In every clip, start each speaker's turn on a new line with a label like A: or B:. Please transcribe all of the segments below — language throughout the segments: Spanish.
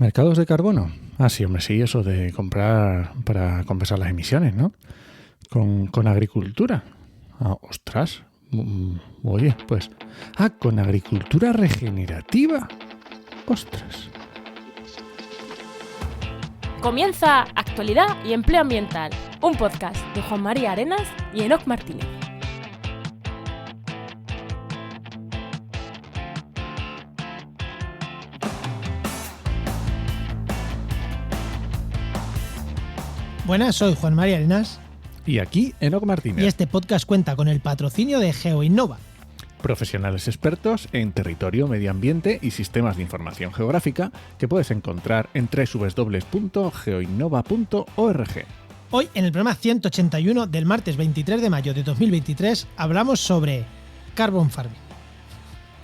A: ¿Mercados de carbono? Ah, sí, hombre, sí, eso de comprar para compensar las emisiones, ¿no? Con agricultura. Ah, ostras. Oye, pues... Ah, con agricultura regenerativa. Ostras.
B: Comienza Actualidad y Empleo Ambiental, un podcast de Juan María Arenas y Enoc Martínez.
C: Buenas, soy Juan María Arenas.
A: Y aquí, Enoc Martínez.
C: Y este podcast cuenta con el patrocinio de GeoInnova.
A: Profesionales expertos en territorio, medio ambiente y sistemas de información geográfica que puedes encontrar en www.geoinnova.org.
C: Hoy, en el programa 181 del martes 23 de mayo de 2023, hablamos sobre carbon farming.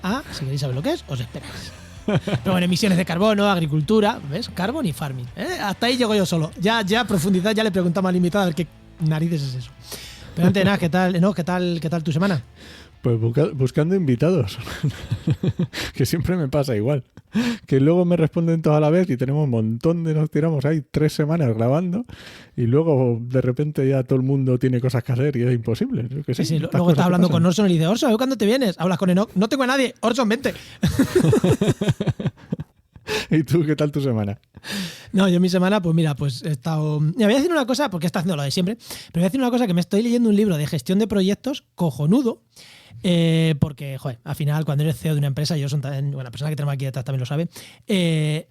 C: Ah, si queréis saber lo que es, os esperáis. Pero bueno, emisiones de carbono, agricultura, ¿ves? Carbon y farming. Hasta ahí llego yo solo. Ya profundidad, ya le preguntamos al invitado a ver qué narices es eso. Pero antes de nada, ¿qué tal, no? ¿Qué tal tu semana?
A: Pues buscando invitados, que siempre me pasa igual, que luego me responden todos a la vez y tenemos un montón nos tiramos ahí 3 semanas grabando y luego de repente ya todo el mundo tiene cosas que hacer y es imposible. Yo qué sé,
C: sí, luego estás hablando con Orson y le dices, Orson, ¿cuándo te vienes? Hablas con Enoc, no tengo a nadie, Orson, vente.
A: ¿Y tú qué tal tu semana?
C: No, yo mi semana, pues mira, pues he estado... Me voy a decir una cosa, porque está haciendo lo de siempre, pero voy a decir una cosa, que me estoy leyendo un libro de gestión de proyectos cojonudo, porque, joder, al final cuando eres CEO de una empresa, yo soy también, bueno, la persona que tenemos aquí detrás también lo sabe,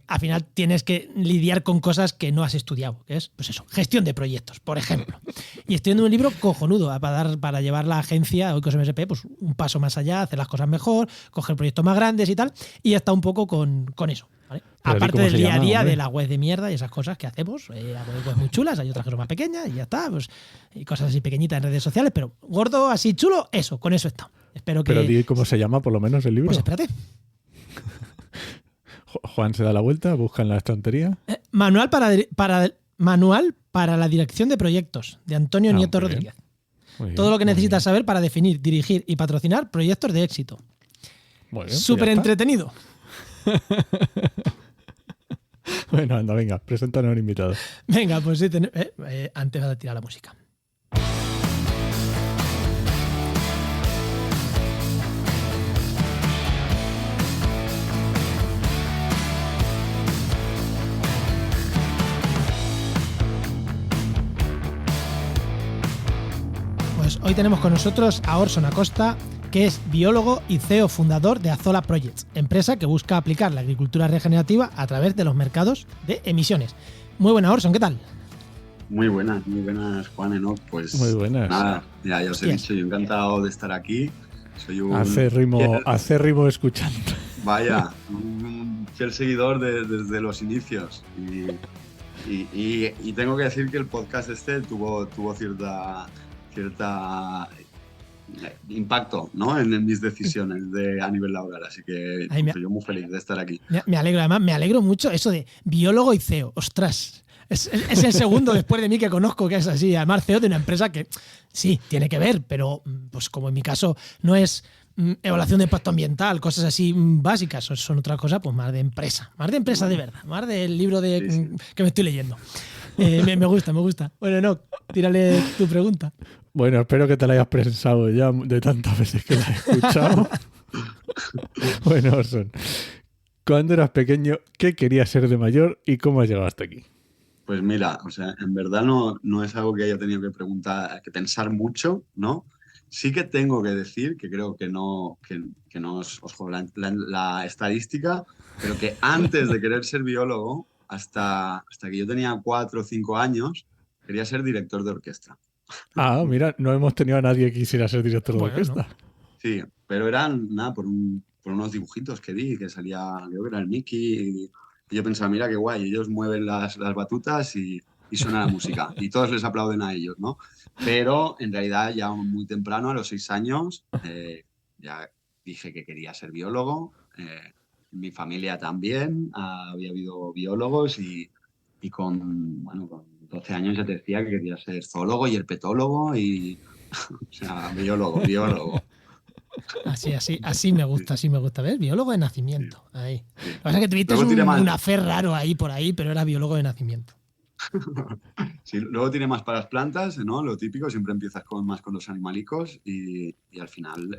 C: al final tienes que lidiar con cosas que no has estudiado, que es, pues eso, gestión de proyectos, por ejemplo. Y estoy leyendo un libro cojonudo para llevar la agencia, hoy con MSP, pues un paso más allá, hacer las cosas mejor, coger proyectos más grandes y tal, y he estado un poco con eso. ¿Vale? Aparte del día a día de la web de mierda y esas cosas que hacemos, hay webs muy chulas, hay otras que son más pequeñas y ya está, pues, y cosas así pequeñitas en redes sociales, pero gordo, así chulo, eso, con eso está. Espero que...
A: Pero di cómo se llama por lo menos el libro.
C: Pues espérate.
A: Juan se da la vuelta, busca en la estantería.
C: Manual para la dirección de proyectos, de Antonio Nieto Rodríguez. Todo lo que necesitas saber para definir, dirigir y patrocinar proyectos de éxito. Súper entretenido.
A: Bueno, anda, venga, preséntanos al invitado.
C: Venga, pues sí, antes de tirar la música. Pues hoy tenemos con nosotros a Orson Acosta, que es biólogo y CEO fundador de Azola Projects, empresa que busca aplicar la agricultura regenerativa a través de los mercados de emisiones. Muy buena, Orson, ¿qué tal?
D: Muy buenas, Juan Enoc. Pues
A: muy buenas.
D: Nada, ya os he dicho, yo encantado de estar aquí. Soy un
A: acérrimo escuchante.
D: Vaya, un fiel seguidor desde los inicios. Y tengo que decir que el podcast tuvo cierta impacto, ¿no? en mis decisiones a nivel laboral, así que estoy yo muy feliz de estar aquí.
C: Me alegro, además, me alegro mucho eso de biólogo y CEO, ostras. Es el segundo después de mí que conozco que es así, además CEO de una empresa que sí, tiene que ver, pero pues como en mi caso no es evaluación de impacto ambiental, cosas así básicas, son otra cosa, pues más de empresa de verdad, más del libro que me estoy leyendo. Me gusta. Bueno, no, tírale tu pregunta.
A: Bueno, espero que te la hayas pensado ya de tantas veces que la he escuchado. Bueno, Orson, cuando eras pequeño, ¿qué querías ser de mayor y cómo has llegado hasta aquí?
D: Pues mira, o sea, en verdad no es algo que haya tenido que pensar mucho, ¿no? Sí que tengo que decir, que creo que no os juego la estadística, pero que antes de querer ser biólogo, hasta que yo tenía 4 o 5 años, quería ser director de orquesta.
A: Ah, mira, no hemos tenido a nadie que quisiera ser director de orquesta.
D: ¿No? Sí, pero eran por unos dibujitos que vi, que salía, creo que era el Mickey, y yo pensaba, mira qué guay, ellos mueven las batutas y suena la música, y todos les aplauden a ellos, ¿no? Pero en realidad ya muy temprano, a los 6 años, ya dije que quería ser biólogo. Mi familia también, había habido biólogos y con 12 años ya te decía que quería ser zoólogo y herpetólogo y, o sea, biólogo.
C: Así me gusta. ¿Ves? Biólogo de nacimiento. Ahí.
D: Sí.
C: Lo que pasa es que tuviste un affair raro ahí por ahí, pero era biólogo de nacimiento.
D: Sí, luego tiene más para las plantas, ¿no? Lo típico, siempre empiezas más con los animalicos y al final,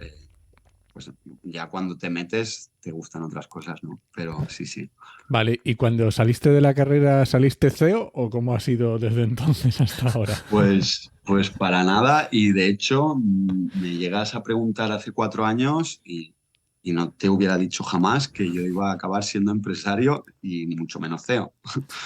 D: pues ya cuando te metes te gustan otras cosas, ¿no? Pero sí.
A: Vale, ¿y cuando saliste de la carrera saliste CEO o cómo ha sido desde entonces hasta ahora?
D: Pues para nada, y de hecho me llegas a preguntar hace 4 años y no te hubiera dicho jamás que yo iba a acabar siendo empresario y ni mucho menos CEO.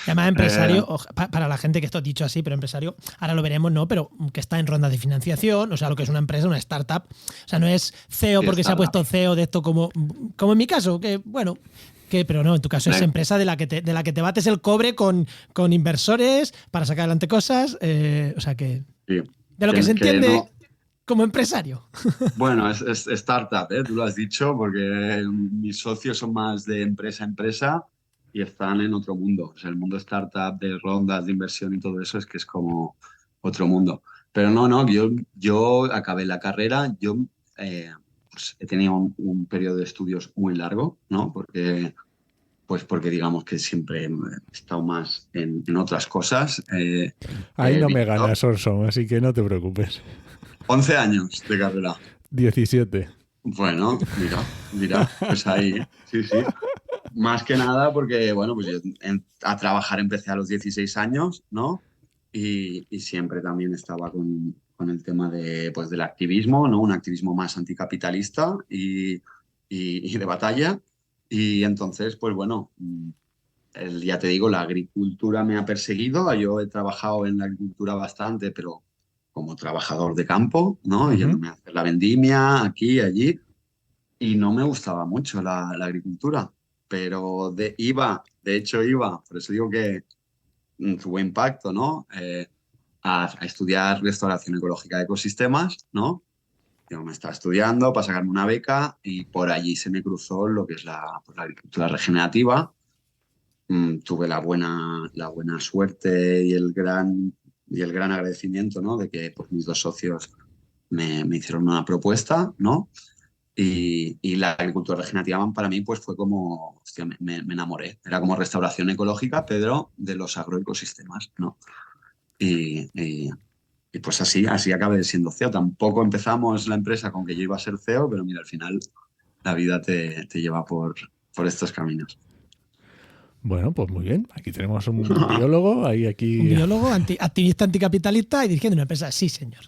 C: Además, empresario, para la gente que esto ha dicho así, pero empresario, ahora lo veremos, ¿no? Pero que está en rondas de financiación, o sea, lo que es una empresa, una startup. O sea, no es CEO porque se ha puesto CEO de esto como en mi caso, que bueno, pero no, en tu caso es empresa de la que te bates el cobre con inversores para sacar adelante cosas, o sea que
D: Sí.
C: de lo que se entiende
D: no.
C: como empresario.
D: Bueno, es startup, tú lo has dicho, porque mis socios son más de empresa a empresa y están en otro mundo. O sea, el mundo startup de rondas de inversión y todo eso es que es como otro mundo. Pero no, yo acabé la carrera, yo pues he tenido un periodo de estudios muy largo, ¿no? Porque digamos que siempre he estado más en otras cosas.
A: Ahí no me ganas, Orson, así que no te preocupes.
D: 11 años de carrera.
A: 17.
D: Bueno, mira, pues ahí, sí. Más que nada porque, bueno, pues yo a trabajar empecé a los 16 años, ¿no? Y siempre también estaba con el tema del activismo, ¿no? Un activismo más anticapitalista y de batalla. Y entonces, pues bueno, ya te digo, la agricultura me ha perseguido. Yo he trabajado en la agricultura bastante, pero como trabajador de campo, ¿no? Yéndome a hacer la vendimia aquí y allí. Y no me gustaba mucho la agricultura, pero de hecho iba, por eso digo que tuvo impacto, ¿no? A estudiar restauración ecológica de ecosistemas, ¿no? Yo me estaba estudiando para sacarme una beca y por allí se me cruzó lo que es la agricultura regenerativa. Tuve la buena suerte y el gran agradecimiento, ¿no? De que pues, mis 2 socios me hicieron una propuesta, ¿no? Y la agricultura regenerativa para mí pues fue como, hostia, me enamoré. Era como restauración ecológica, pero de los agroecosistemas, ¿no? Y pues así acabé siendo CEO. Tampoco empezamos la empresa con que yo iba a ser CEO, pero mira, al final la vida te lleva por estos caminos.
A: Bueno, pues muy bien. Aquí tenemos un biólogo,
C: Un biólogo, activista anticapitalista y dirigiendo una empresa. Sí, señor.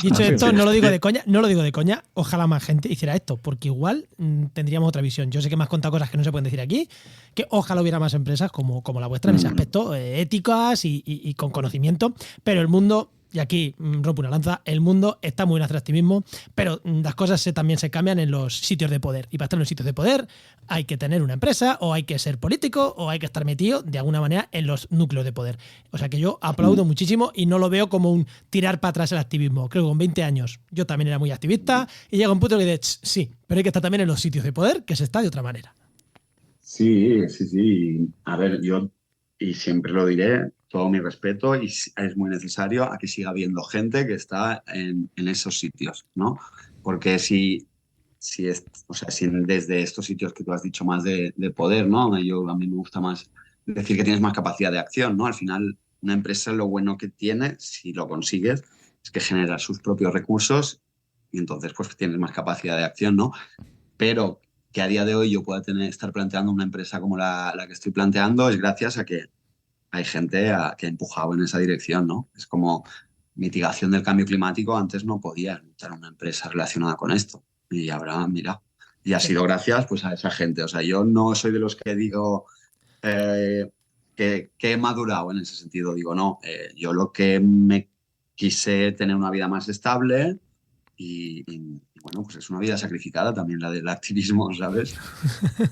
C: Dicho esto,
A: sí.
C: no lo digo de coña, ojalá más gente hiciera esto, porque igual tendríamos otra visión. Yo sé que me has contado cosas que no se pueden decir aquí, que ojalá hubiera más empresas como la vuestra en ese aspecto, éticas y con conocimiento, pero el mundo, y aquí rompo una lanza, el mundo está muy en extractivismo, pero las cosas también se cambian en los sitios de poder. Y para estar en los sitios de poder hay que tener una empresa, o hay que ser político, o hay que estar metido de alguna manera en los núcleos de poder. O sea que yo aplaudo muchísimo y no lo veo como un tirar para atrás el activismo. Creo que con 20 años yo también era muy activista y llega un punto que dices, sí, pero hay que estar también en los sitios de poder, que se está de otra manera.
D: Sí. A ver, yo, y siempre lo diré, todo mi respeto, y es muy necesario a que siga habiendo gente que está en esos sitios, ¿no? Porque si desde estos sitios que tú has dicho más de poder, ¿no? A mí me gusta más decir que tienes más capacidad de acción, ¿no? Al final, una empresa lo bueno que tiene, si lo consigues, es que genera sus propios recursos y entonces pues tienes más capacidad de acción, ¿no? Pero que a día de hoy yo pueda estar planteando una empresa como la que estoy planteando es gracias a que hay gente que ha empujado en esa dirección, ¿no? Es como mitigación del cambio climático. Antes no podía montar una empresa relacionada con esto. Y ahora, mira, y ha sido gracias pues a esa gente. O sea, yo no soy de los que digo que he madurado en ese sentido. Digo, no, yo lo que me quise tener una vida más estable y bueno, pues es una vida sacrificada también la del activismo, ¿sabes?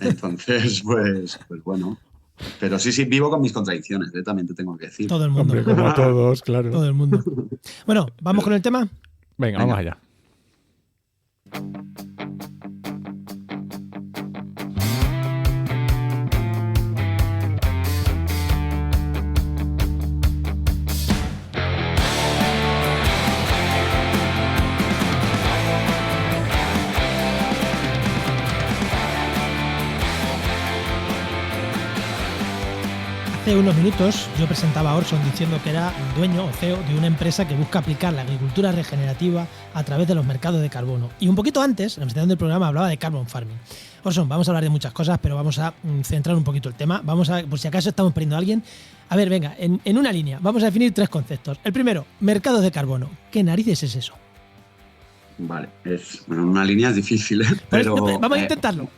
D: Entonces, pues bueno. Pero sí, vivo con mis contradicciones, también te tengo que decir.
C: Todo el mundo.
A: Hombre, como todos, claro.
C: Todo el mundo. Bueno, ¿vamos con el tema?
A: Venga, vamos allá.
C: Hace unos minutos yo presentaba a Orson diciendo que era dueño o CEO de una empresa que busca aplicar la agricultura regenerativa a través de los mercados de carbono. Y un poquito antes, en la presentación del programa, hablaba de carbon farming. Orson, vamos a hablar de muchas cosas, pero vamos a centrar un poquito el tema. Vamos a, por si acaso estamos perdiendo a alguien. A ver, venga, en una línea, vamos a definir 3 conceptos. El primero, mercados de carbono. ¿Qué narices es eso?
D: Vale, una línea es difícil, pero...
C: vamos a intentarlo.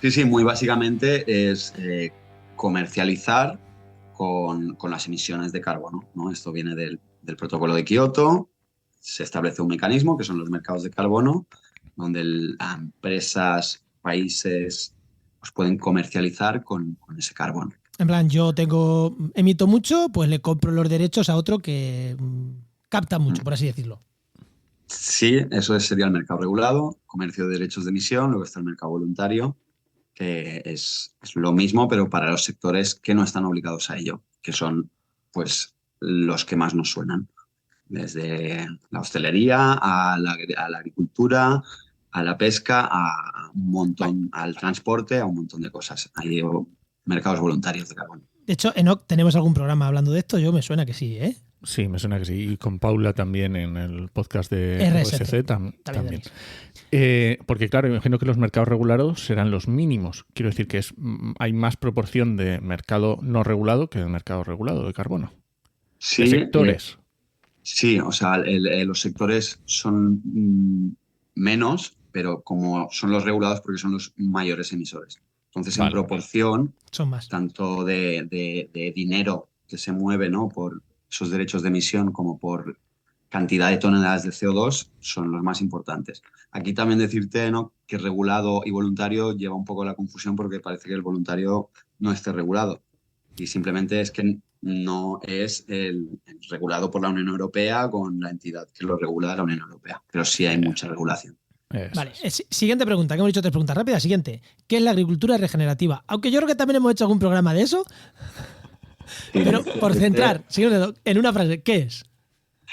D: Sí, muy básicamente es comercializar con las emisiones de carbono, ¿no? Esto viene del protocolo de Kioto. Se establece un mecanismo que son los mercados de carbono, donde empresas, países pues pueden comercializar con ese carbono.
C: En plan, yo emito mucho, pues le compro los derechos a otro que capta mucho, por así decirlo.
D: Sí, eso sería el mercado regulado, comercio de derechos de emisión. Luego está el mercado voluntario, que es lo mismo, pero para los sectores que no están obligados a ello, que son pues los que más nos suenan, desde la hostelería a la agricultura, a la pesca, a un montón, al transporte, a un montón de cosas. Hay mercados voluntarios de carbono.
C: De hecho, Enoch, ¿tenemos algún programa hablando de esto? Yo me suena que sí, ¿eh?
A: Sí, me suena que sí. Y con Paula también en el podcast de RSC también. Porque claro, imagino que los mercados regulados serán los mínimos. Quiero decir que hay más proporción de mercado no regulado que de mercado regulado de carbono.
D: Sí,
A: de sectores.
D: Sí, o sea, los sectores son menos, pero como son los regulados porque son los mayores emisores. Entonces, en proporción,
C: son más.
D: Tanto de dinero que se mueve, ¿no?, por esos derechos de emisión como por cantidad de toneladas de CO2 son los más importantes. Aquí también decirte, ¿no?, que regulado y voluntario lleva un poco la confusión porque parece que el voluntario no esté regulado. Y simplemente es que no es el regulado por la Unión Europea con la entidad que lo regula, la Unión Europea. Pero sí hay mucha regulación.
C: Vale, siguiente pregunta, que hemos dicho 3 preguntas rápidas. Siguiente, ¿qué es la agricultura regenerativa? Aunque yo creo que también hemos hecho algún programa de eso. Pero por centrar, en una frase, ¿qué es?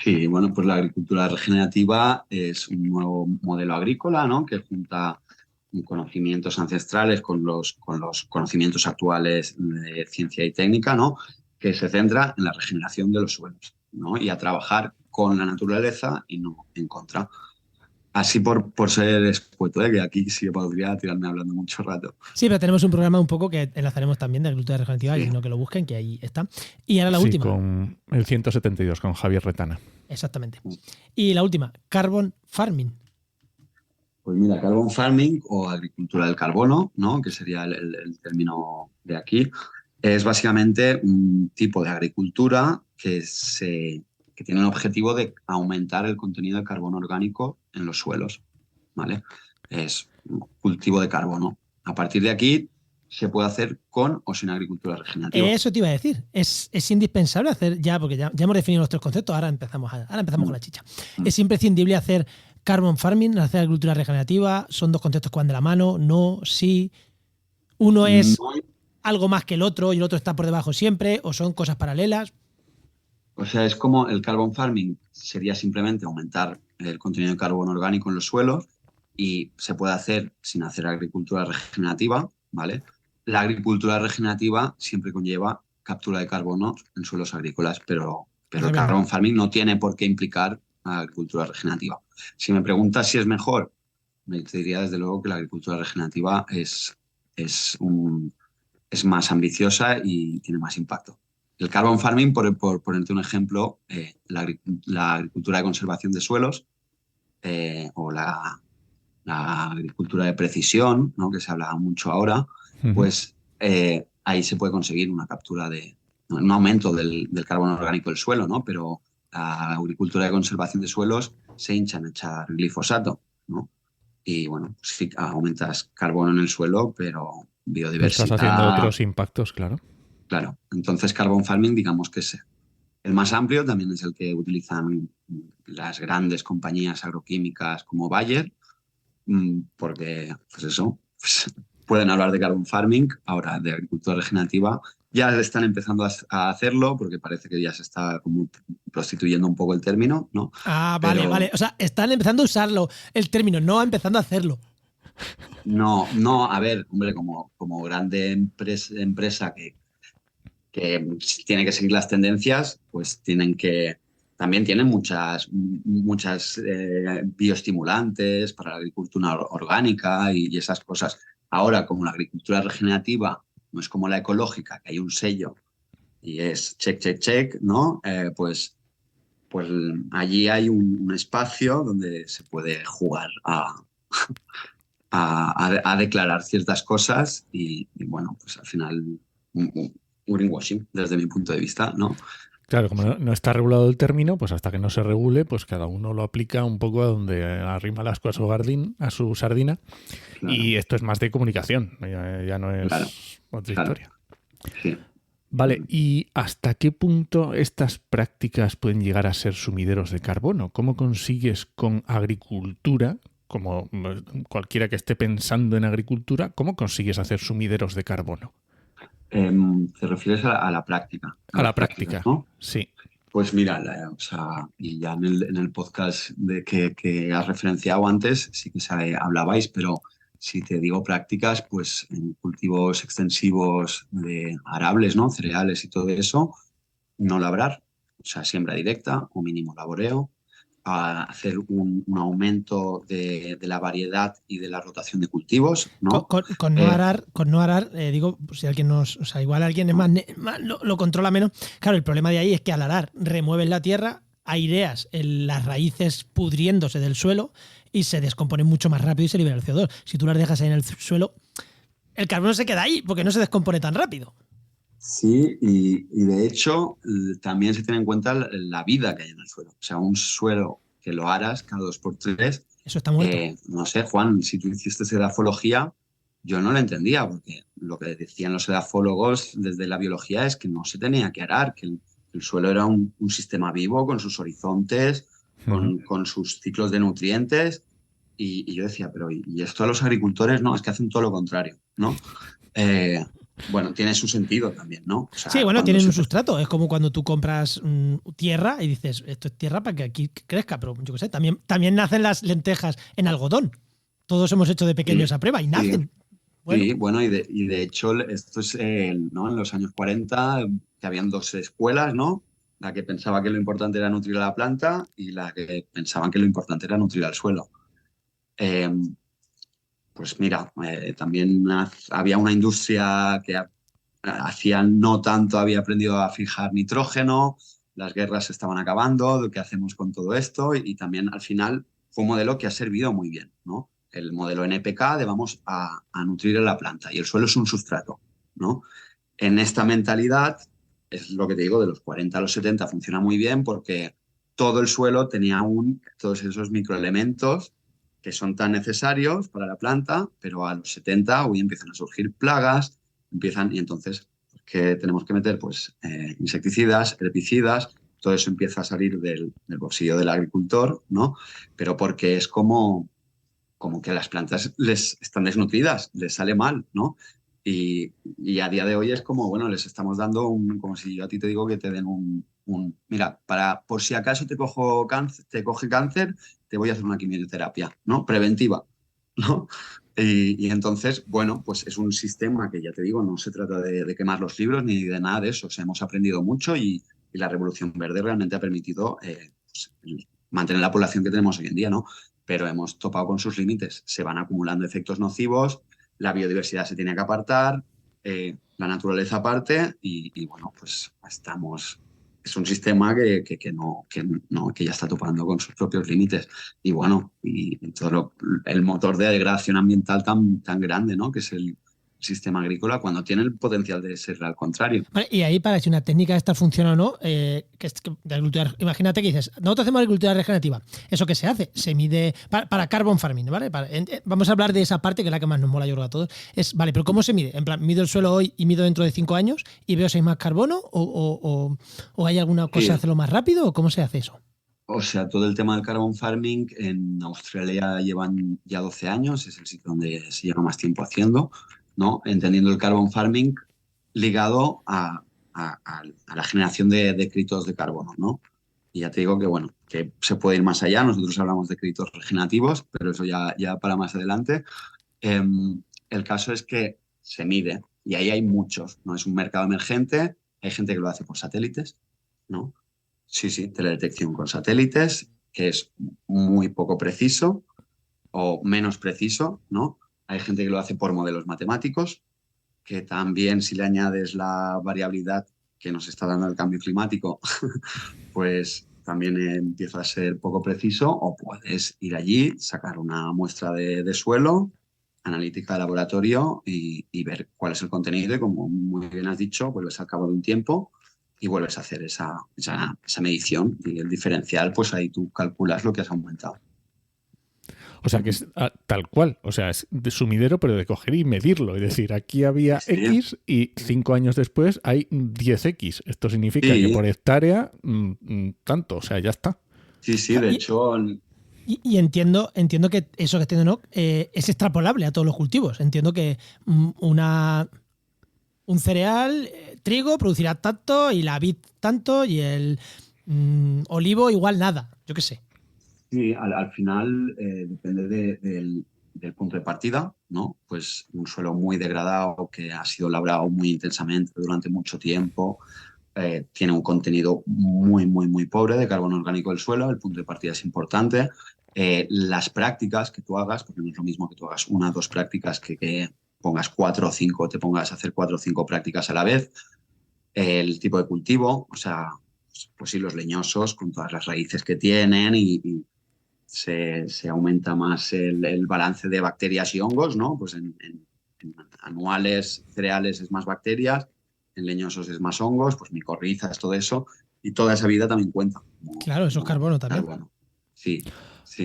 D: Sí, bueno, pues la agricultura regenerativa es un nuevo modelo agrícola, ¿no?, que junta conocimientos ancestrales con los conocimientos actuales de ciencia y técnica, ¿no?, que se centra en la regeneración de los suelos, ¿no?, y a trabajar con la naturaleza y no en contra. Así por ser escueto, que aquí sí podría tirarme hablando mucho rato.
C: Sí, pero tenemos un programa un poco que enlazaremos también de agricultura regenerativa, sí. Y sino que lo busquen, que ahí está. Y ahora la última.
A: Con el 172, con Javier Retana.
C: Exactamente. Y la última, carbon farming.
D: Pues mira, carbon farming o agricultura del carbono, ¿no?, que sería el término de aquí, es básicamente un tipo de agricultura que tiene el objetivo de aumentar el contenido de carbono orgánico en los suelos, ¿vale? Es un cultivo de carbono. A partir de aquí se puede hacer con o sin agricultura regenerativa.
C: Eso te iba a decir. Es indispensable hacer ya, porque ya hemos definido los 3 conceptos, ahora empezamos con la chicha. Es imprescindible hacer carbon farming, hacer agricultura regenerativa. Son 2 conceptos que van de la mano, no, sí. Uno es algo más que el otro y el otro está por debajo siempre, o son cosas paralelas.
D: O sea, es como el carbon farming sería simplemente aumentar el contenido de carbono orgánico en los suelos y se puede hacer sin hacer agricultura regenerativa, ¿vale? La agricultura regenerativa siempre conlleva captura de carbono en suelos agrícolas, pero el carbon farming no tiene por qué implicar agricultura regenerativa. Si me preguntas si es mejor, me diría desde luego que la agricultura regenerativa es más ambiciosa y tiene más impacto. El carbon farming, por ponerte un ejemplo, la agricultura de conservación de suelos o la agricultura de precisión, ¿no?, que se habla mucho ahora, pues ahí se puede conseguir una captura un aumento del carbono orgánico del suelo, ¿no? Pero la agricultura de conservación de suelos se hincha en echar glifosato, ¿no? Y bueno, sí, aumentas carbono en el suelo, pero biodiversidad...
A: Estás haciendo otros impactos, claro.
D: Claro, entonces carbon farming digamos que es el más amplio, también es el que utilizan las grandes compañías agroquímicas como Bayer, porque pues pueden hablar de carbon farming, ahora de agricultura regenerativa, ya están empezando a hacerlo porque parece que ya se está como prostituyendo un poco el término, ¿no?
C: Ah, vale, o sea, están empezando a usarlo, el término, no empezando a hacerlo.
D: No, a ver, hombre, como grande empresa que que tiene que seguir las tendencias, pues también tienen muchas bioestimulantes para la agricultura orgánica y esas cosas. Ahora, como la agricultura regenerativa no es como la ecológica, que hay un sello y es check, check, check, ¿no? Pues allí hay un espacio donde se puede jugar a declarar ciertas cosas y bueno, pues al final un greenwashing desde mi punto de vista, ¿no?
A: Claro, como no está regulado el término, pues hasta que no se regule, pues cada uno lo aplica un poco a donde arrima las cosas a su sardina.
D: Claro.
A: Y esto es más de comunicación, ya no es otra historia.
D: Sí.
A: Vale, ¿y hasta qué punto estas prácticas pueden llegar a ser sumideros de carbono? ¿Cómo consigues con agricultura, como cualquiera que esté pensando en agricultura, cómo consigues hacer sumideros de carbono?
D: ¿Te refieres a la práctica?
A: A la práctica,
D: ¿no?
A: Sí.
D: Pues mira, y ya en el podcast que has referenciado antes, sí que hablabais, pero si te digo prácticas, pues en cultivos extensivos de arables, ¿no? Cereales y todo eso, no labrar, o sea, siembra directa o mínimo laboreo, a hacer un aumento de la variedad y de la rotación de cultivos, ¿no?
C: Con no arar, digo, si alguien o sea, igual alguien es más lo controla menos. Claro, el problema de ahí es que al arar remueves la tierra, aireas las raíces pudriéndose del suelo y se descomponen mucho más rápido y se libera el CO2. Si tú las dejas ahí en el suelo, el carbono se queda ahí porque no se descompone tan rápido.
D: Sí, y de hecho también se tiene en cuenta la vida que hay en el suelo. O sea, un suelo que lo aras cada 2x3.
C: Eso está muerto.
D: No sé, Juan, si tú hiciste edafología, yo no lo entendía, porque lo que decían los edafólogos desde la biología es que no se tenía que arar, que el suelo era un sistema vivo con sus horizontes, con sus ciclos de nutrientes. Y yo decía, pero ¿y esto a los agricultores? No, es que hacen todo lo contrario, ¿no? Bueno, tiene su sentido también, ¿no? O sea,
C: sí, bueno, tienen un sustrato. Es como cuando tú compras tierra y dices, esto es tierra para que aquí crezca, pero yo qué sé, también nacen las lentejas en algodón. Todos hemos hecho de pequeño esa prueba y nacen.
D: Sí. Bueno. Sí, bueno, y de hecho, esto es ¿no? En los años 40, que habían dos escuelas, ¿no? La que pensaba que lo importante era nutrir a la planta y la que pensaban que lo importante era nutrir al suelo. Pues mira, también había una industria que hacía no tanto, había aprendido a fijar nitrógeno, las guerras se estaban acabando, ¿qué hacemos con todo esto? Y también al final fue un modelo que ha servido muy bien, ¿no? El modelo NPK de vamos a nutrir a la planta y el suelo es un sustrato, ¿no? En esta mentalidad, es lo que te digo, de los 40 a los 70 funciona muy bien porque todo el suelo tenía todos esos microelementos que son tan necesarios para la planta, pero a los 70 hoy empiezan a surgir plagas, y entonces, ¿qué tenemos que meter? Pues insecticidas, herbicidas, todo eso empieza a salir del bolsillo del agricultor, ¿no? Pero porque es como que las plantas les están desnutridas, les sale mal, ¿no? Y a día de hoy es como, bueno, les estamos dando como si yo a ti te digo que te den mira, por si acaso te coge cáncer, te voy a hacer una quimioterapia, ¿no? Preventiva, ¿no? Y entonces, bueno, pues es un sistema que ya te digo, no se trata de quemar los libros ni de nada de eso. O sea, hemos aprendido mucho y la Revolución Verde realmente ha permitido pues, mantener la población que tenemos hoy en día, ¿no? Pero hemos topado con sus límites. Se van acumulando efectos nocivos, la biodiversidad se tiene que apartar, la naturaleza aparte y bueno, pues estamos... Es un sistema que ya está topando con sus propios límites. Y bueno, y todo el motor de degradación ambiental tan grande, ¿no? Que es el sistema agrícola, cuando tiene el potencial de ser al contrario.
C: Vale, y ahí para si una técnica esta funciona o no, de agricultura, imagínate que dices, nosotros hacemos agricultura regenerativa. ¿Eso qué se hace? Se mide para carbon farming, ¿vale? Vamos a hablar de esa parte que es la que más nos mola, yo creo, a todos. Vale, pero ¿cómo se mide? En plan, ¿mido el suelo hoy y mido dentro de 5 años y veo si hay más carbono? ¿O hay alguna cosa de hacerlo más rápido? ¿O cómo se hace eso?
D: O sea, todo el tema del carbon farming en Australia llevan ya 12 años, es el sitio donde se lleva más tiempo haciendo, ¿no? Entendiendo el carbon farming ligado a la generación de créditos de carbono, ¿no? Y ya te digo que, bueno, que se puede ir más allá. Nosotros hablamos de créditos regenerativos, pero eso ya para más adelante. El caso es que se mide y ahí hay muchos, ¿no? Es un mercado emergente Hay gente que lo hace por satélites, ¿no? Sí, teledetección con satélites, que es muy poco preciso o menos preciso, ¿no? Hay gente que lo hace por modelos matemáticos, que también si le añades la variabilidad que nos está dando el cambio climático, pues también empieza a ser poco preciso, o puedes ir allí, sacar una muestra de suelo, analítica de laboratorio y ver cuál es el contenido y como muy bien has dicho, vuelves al cabo de un tiempo y vuelves a hacer esa medición y el diferencial, pues ahí tú calculas lo que has aumentado.
A: O sea, que es tal cual. O sea, es de sumidero, pero de coger y medirlo. Es decir, aquí había
D: Sí.
A: X y 5 años después hay 10X. Esto significa
D: Sí.
A: que por hectárea, tanto. O sea, ya está.
D: Sí, de hecho...
C: Y entiendo que eso que entiendo, ¿no? Es extrapolable a todos los cultivos. Entiendo que un cereal, trigo, producirá tanto y la vid tanto y el olivo igual nada. Yo qué sé.
D: Sí, al final depende del punto de partida, ¿no? Pues un suelo muy degradado que ha sido labrado muy intensamente durante mucho tiempo, tiene un contenido muy pobre de carbono orgánico del suelo, el punto de partida es importante. Las prácticas que tú hagas, porque no es lo mismo que tú hagas 1 o 2 prácticas que pongas 4 o 5, te pongas a hacer 4 o 5 prácticas a la vez. El tipo de cultivo, o sea, pues sí, los leñosos con todas las raíces que tienen y se aumenta más el balance de bacterias y hongos, ¿no? Pues en anuales, cereales es más bacterias, en leñosos es más hongos, pues micorrizas, todo eso, y toda esa vida también cuenta.
C: Claro, eso es carbono también.
D: Sí.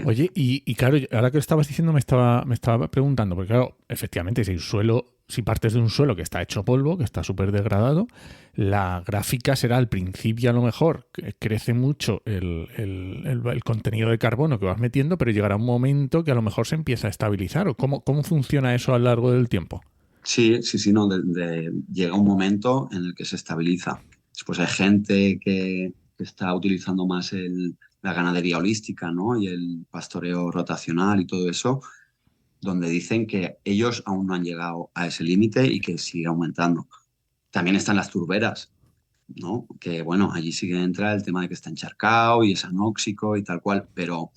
A: Oye, y claro, ahora que lo estabas diciendo me estaba preguntando, porque claro, efectivamente, si partes de un suelo que está hecho polvo, que está súper degradado, la gráfica será al principio a lo mejor, crece mucho el contenido de carbono que vas metiendo, pero llegará un momento que a lo mejor se empieza a estabilizar. ¿O cómo funciona eso a lo largo del tiempo?
D: Sí, no, llega un momento en el que se estabiliza. Después hay gente que está utilizando más la ganadería holística, ¿no? Y el pastoreo rotacional y todo eso, donde dicen que ellos aún no han llegado a ese límite y que sigue aumentando. También están las turberas, ¿no? Que bueno, allí sí que entra el tema de que está encharcado y es anóxico y tal cual, pero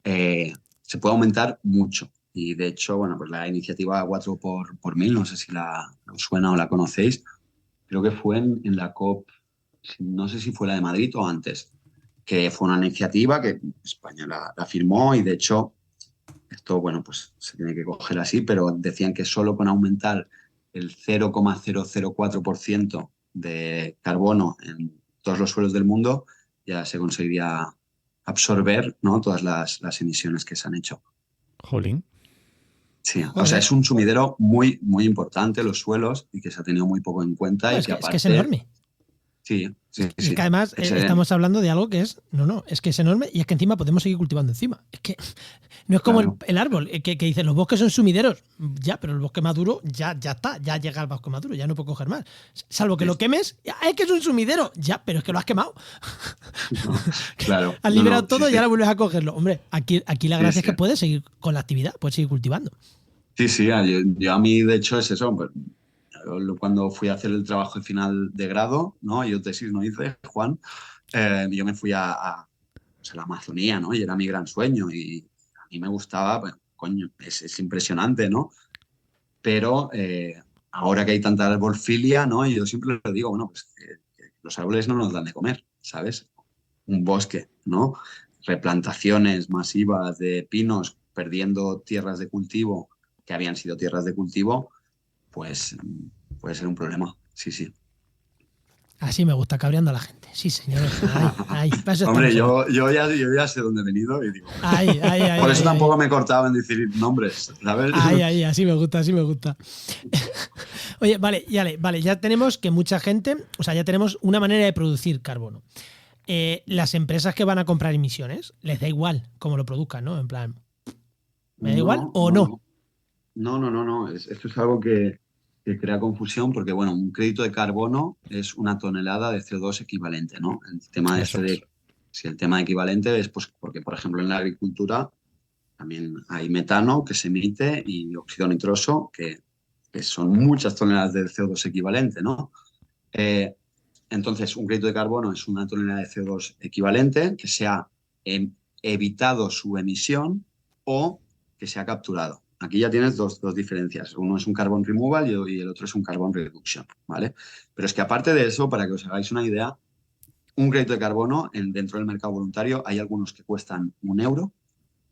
D: se puede aumentar mucho. Y de hecho, bueno, pues la iniciativa 4x1000, no sé si os suena o la conocéis, creo que fue en la COP, no sé si fue la de Madrid o antes, que fue una iniciativa que España la firmó y de hecho esto, bueno, pues se tiene que coger así, pero decían que solo con aumentar el 0,004% de carbono en todos los suelos del mundo ya se conseguiría absorber, ¿no? Todas las emisiones que se han hecho.
A: Jolín.
D: Sí,
C: Joder.
D: o sea, es un sumidero muy importante, los suelos, y que se ha tenido muy poco en cuenta.
C: No,
D: y
C: es
D: que
C: que
D: aparte,
C: es enorme.
D: Sí.
C: Es que además estamos hablando de algo que es. No, es que es enorme y es que encima podemos seguir cultivando encima. Es que no es como
D: Claro.
C: el árbol, que dicen los bosques son sumideros. Ya, pero el bosque maduro ya está, ya llega al bosque maduro, ya no puedo coger más. Salvo que lo quemes, es que es un sumidero. Ya, pero es que lo has quemado.
D: Claro.
C: Has liberado
D: No,
C: todo
D: sí,
C: y ahora vuelves a cogerlo. Hombre, aquí la
D: Sí,
C: gracia es
D: sí.
C: que puedes seguir con la actividad, puedes seguir cultivando.
D: Sí, yo a mí de hecho es eso. Pues, cuando fui a hacer el trabajo final de grado, ¿no? Yo tesis no hice, Juan, yo me fui pues, a la Amazonía, ¿no? Y era mi gran sueño y a mí me gustaba, pues, coño, es impresionante, ¿no? Pero ahora que hay tanta arborfilia, ¿no? Y yo siempre le digo, bueno, pues que los árboles no nos dan de comer, ¿sabes? Un bosque, ¿no? Replantaciones masivas de pinos perdiendo tierras de cultivo que habían sido tierras de cultivo, pues puede ser un problema. Sí.
C: Así me gusta, cabreando a la gente. Sí, señor. Ay, para eso
D: Hombre,
C: estamos aquí.
D: yo ya sé dónde he venido y digo.
C: Ay,
D: Por eso tampoco
C: ay.
D: me cortaba en decir nombres, ¿sabes?
C: Ay, así me gusta. Oye, vale, ya tenemos que mucha gente, o sea, ya tenemos una manera de producir carbono. Las empresas que van a comprar emisiones, les da igual cómo lo produzcan, ¿no? En plan, ¿me da igual o no?
D: No. Esto es algo que crea confusión porque, bueno, un crédito de carbono es 1 tonelada de CO2 equivalente, ¿no? El tema
A: Eso es.
D: si el tema de equivalente es pues porque, por ejemplo, en la agricultura también hay metano que se emite y óxido nitroso que son muchas toneladas de CO2 equivalente, ¿no? Entonces, un crédito de carbono es una tonelada de CO2 equivalente que se ha evitado su emisión o que se ha capturado. Aquí ya tienes dos diferencias. Uno es un carbon removal y el otro es un carbon reduction, ¿vale? Pero es que aparte de eso, para que os hagáis una idea, un crédito de carbono dentro del mercado voluntario hay algunos que cuestan 1 euro,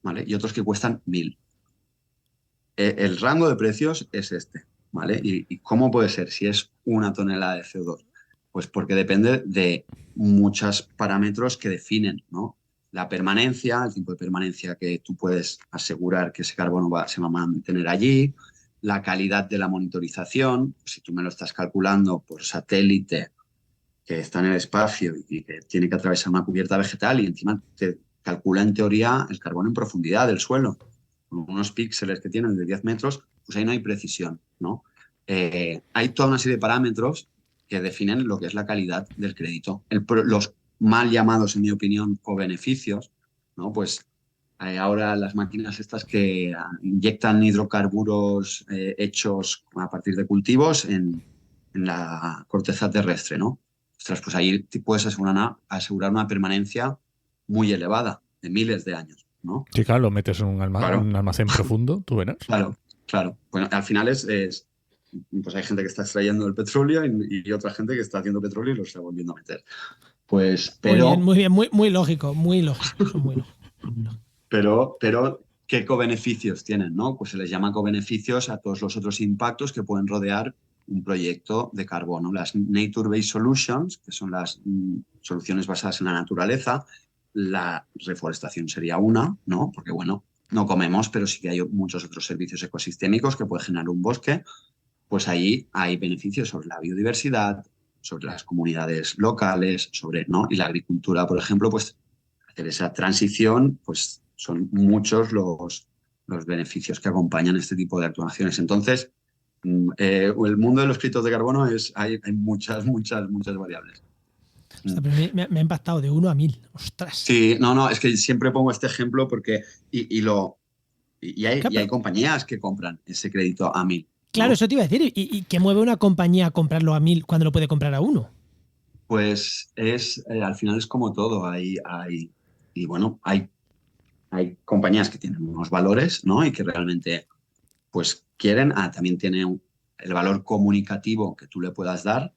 D: ¿vale? Y otros que cuestan 1.000. El rango de precios es este, ¿vale? ¿Y cómo puede ser si es una tonelada de CO2? Pues porque depende de muchos parámetros que definen, ¿no? La permanencia, el tiempo de permanencia que tú puedes asegurar que ese carbono se va a mantener allí, la calidad de la monitorización, si tú me lo estás calculando por satélite que está en el espacio y que tiene que atravesar una cubierta vegetal y encima te calcula en teoría el carbono en profundidad del suelo, con unos píxeles que tienen de 10 metros, pues ahí no hay precisión, ¿no? Hay toda una serie de parámetros que definen lo que es la calidad del crédito. Los mal llamados, en mi opinión, co-beneficios, ¿no? Pues ahora las máquinas estas que inyectan hidrocarburos hechos a partir de cultivos en la corteza terrestre, ¿no? Ostras, pues ahí puedes asegurar una permanencia muy elevada, de miles de años, ¿no?
A: Sí, claro, lo metes en un
D: Claro.
A: almacén profundo, tú verás.
D: Claro. Bueno, al final pues hay gente que está extrayendo el petróleo y otra gente que está haciendo petróleo y lo está volviendo a meter. Pues, pero,
C: Muy bien, muy lógico, muy lógico. Son muy lógicos.
D: pero, ¿qué cobeneficios tienen, no? Pues se les llama cobeneficios a todos los otros impactos que pueden rodear un proyecto de carbono. Las Nature-Based Solutions, que son las soluciones basadas en la naturaleza. La reforestación sería una, ¿no? Porque, bueno, no comemos, pero sí que hay muchos otros servicios ecosistémicos que puede generar un bosque. Pues ahí hay beneficios sobre la biodiversidad, sobre las comunidades locales, ¿no? Y la agricultura, por ejemplo, pues hacer esa transición, pues son muchos los beneficios que acompañan este tipo de actuaciones. Entonces, el mundo de los créditos de carbono hay muchas variables.
C: O sea, pero me ha impactado de 1 a 1.000. Ostras.
D: Sí, no, es que siempre pongo este ejemplo porque hay compañías que compran ese crédito a 1.000.
C: Claro,
D: ¿no?
C: eso te iba a decir. ¿Y qué mueve una compañía a comprarlo a 1.000 cuando lo puede comprar a 1?
D: Pues al final es como todo. Hay compañías que tienen unos valores, ¿no? Y que realmente pues quieren. También tiene el valor comunicativo que tú le puedas dar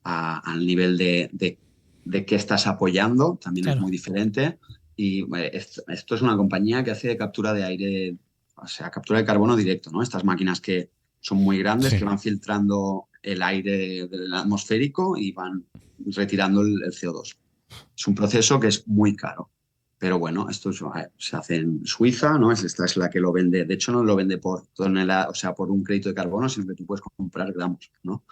D: al nivel de qué estás apoyando, también
C: Claro.
D: es muy diferente. Y esto es una compañía que hace captura de aire, o sea, captura de carbono directo, ¿no? Estas máquinas que son muy grandes,
A: Sí.
D: que van filtrando el aire del atmosférico y van retirando el CO2. Es un proceso que es muy caro. Pero bueno, esto se hace en Suiza, ¿no? Esta es la que lo vende. De hecho, no lo vende por tonelada, o sea, por un crédito de carbono, sino que tú puedes comprar gramos, ¿no?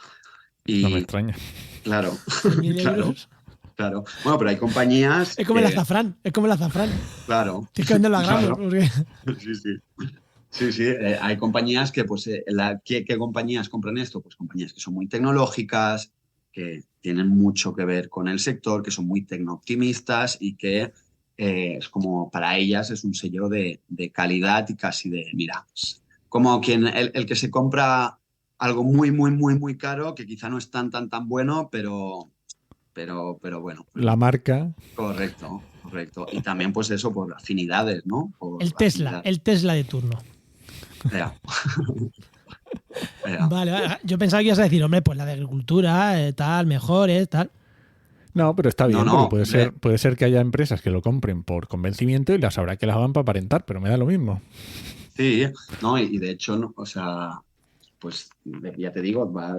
A: No me extraña.
D: Claro,
C: 1.000
D: claro,
C: euros.
D: claro. Bueno, pero hay compañías.
C: Es como el azafrán.
D: Claro.
C: Tienes que venderlo a gramos.
D: Claro.
C: Porque...
D: Sí. Hay compañías que, pues, ¿qué compañías compran esto? Pues compañías que son muy tecnológicas, que tienen mucho que ver con el sector, que son muy tecno-optimistas y que es como para ellas es un sello de calidad y casi de, mira, pues, como el que se compra algo muy, muy, muy, muy caro, que quizá no es tan bueno, pero bueno.
A: La marca.
D: Correcto. Y también, pues eso, por afinidades, ¿no? Por
C: el Tesla de turno.
D: Ya.
C: Vale. Yo pensaba que ibas a decir, hombre, pues la de agricultura, tal, mejores, tal.
A: No, pero está bien,
D: No,
A: porque puede ser que haya empresas que lo compren por convencimiento y las habrá que las hagan para aparentar, pero me da lo mismo.
D: Sí, no, y de hecho, no, o sea, pues ya te digo, va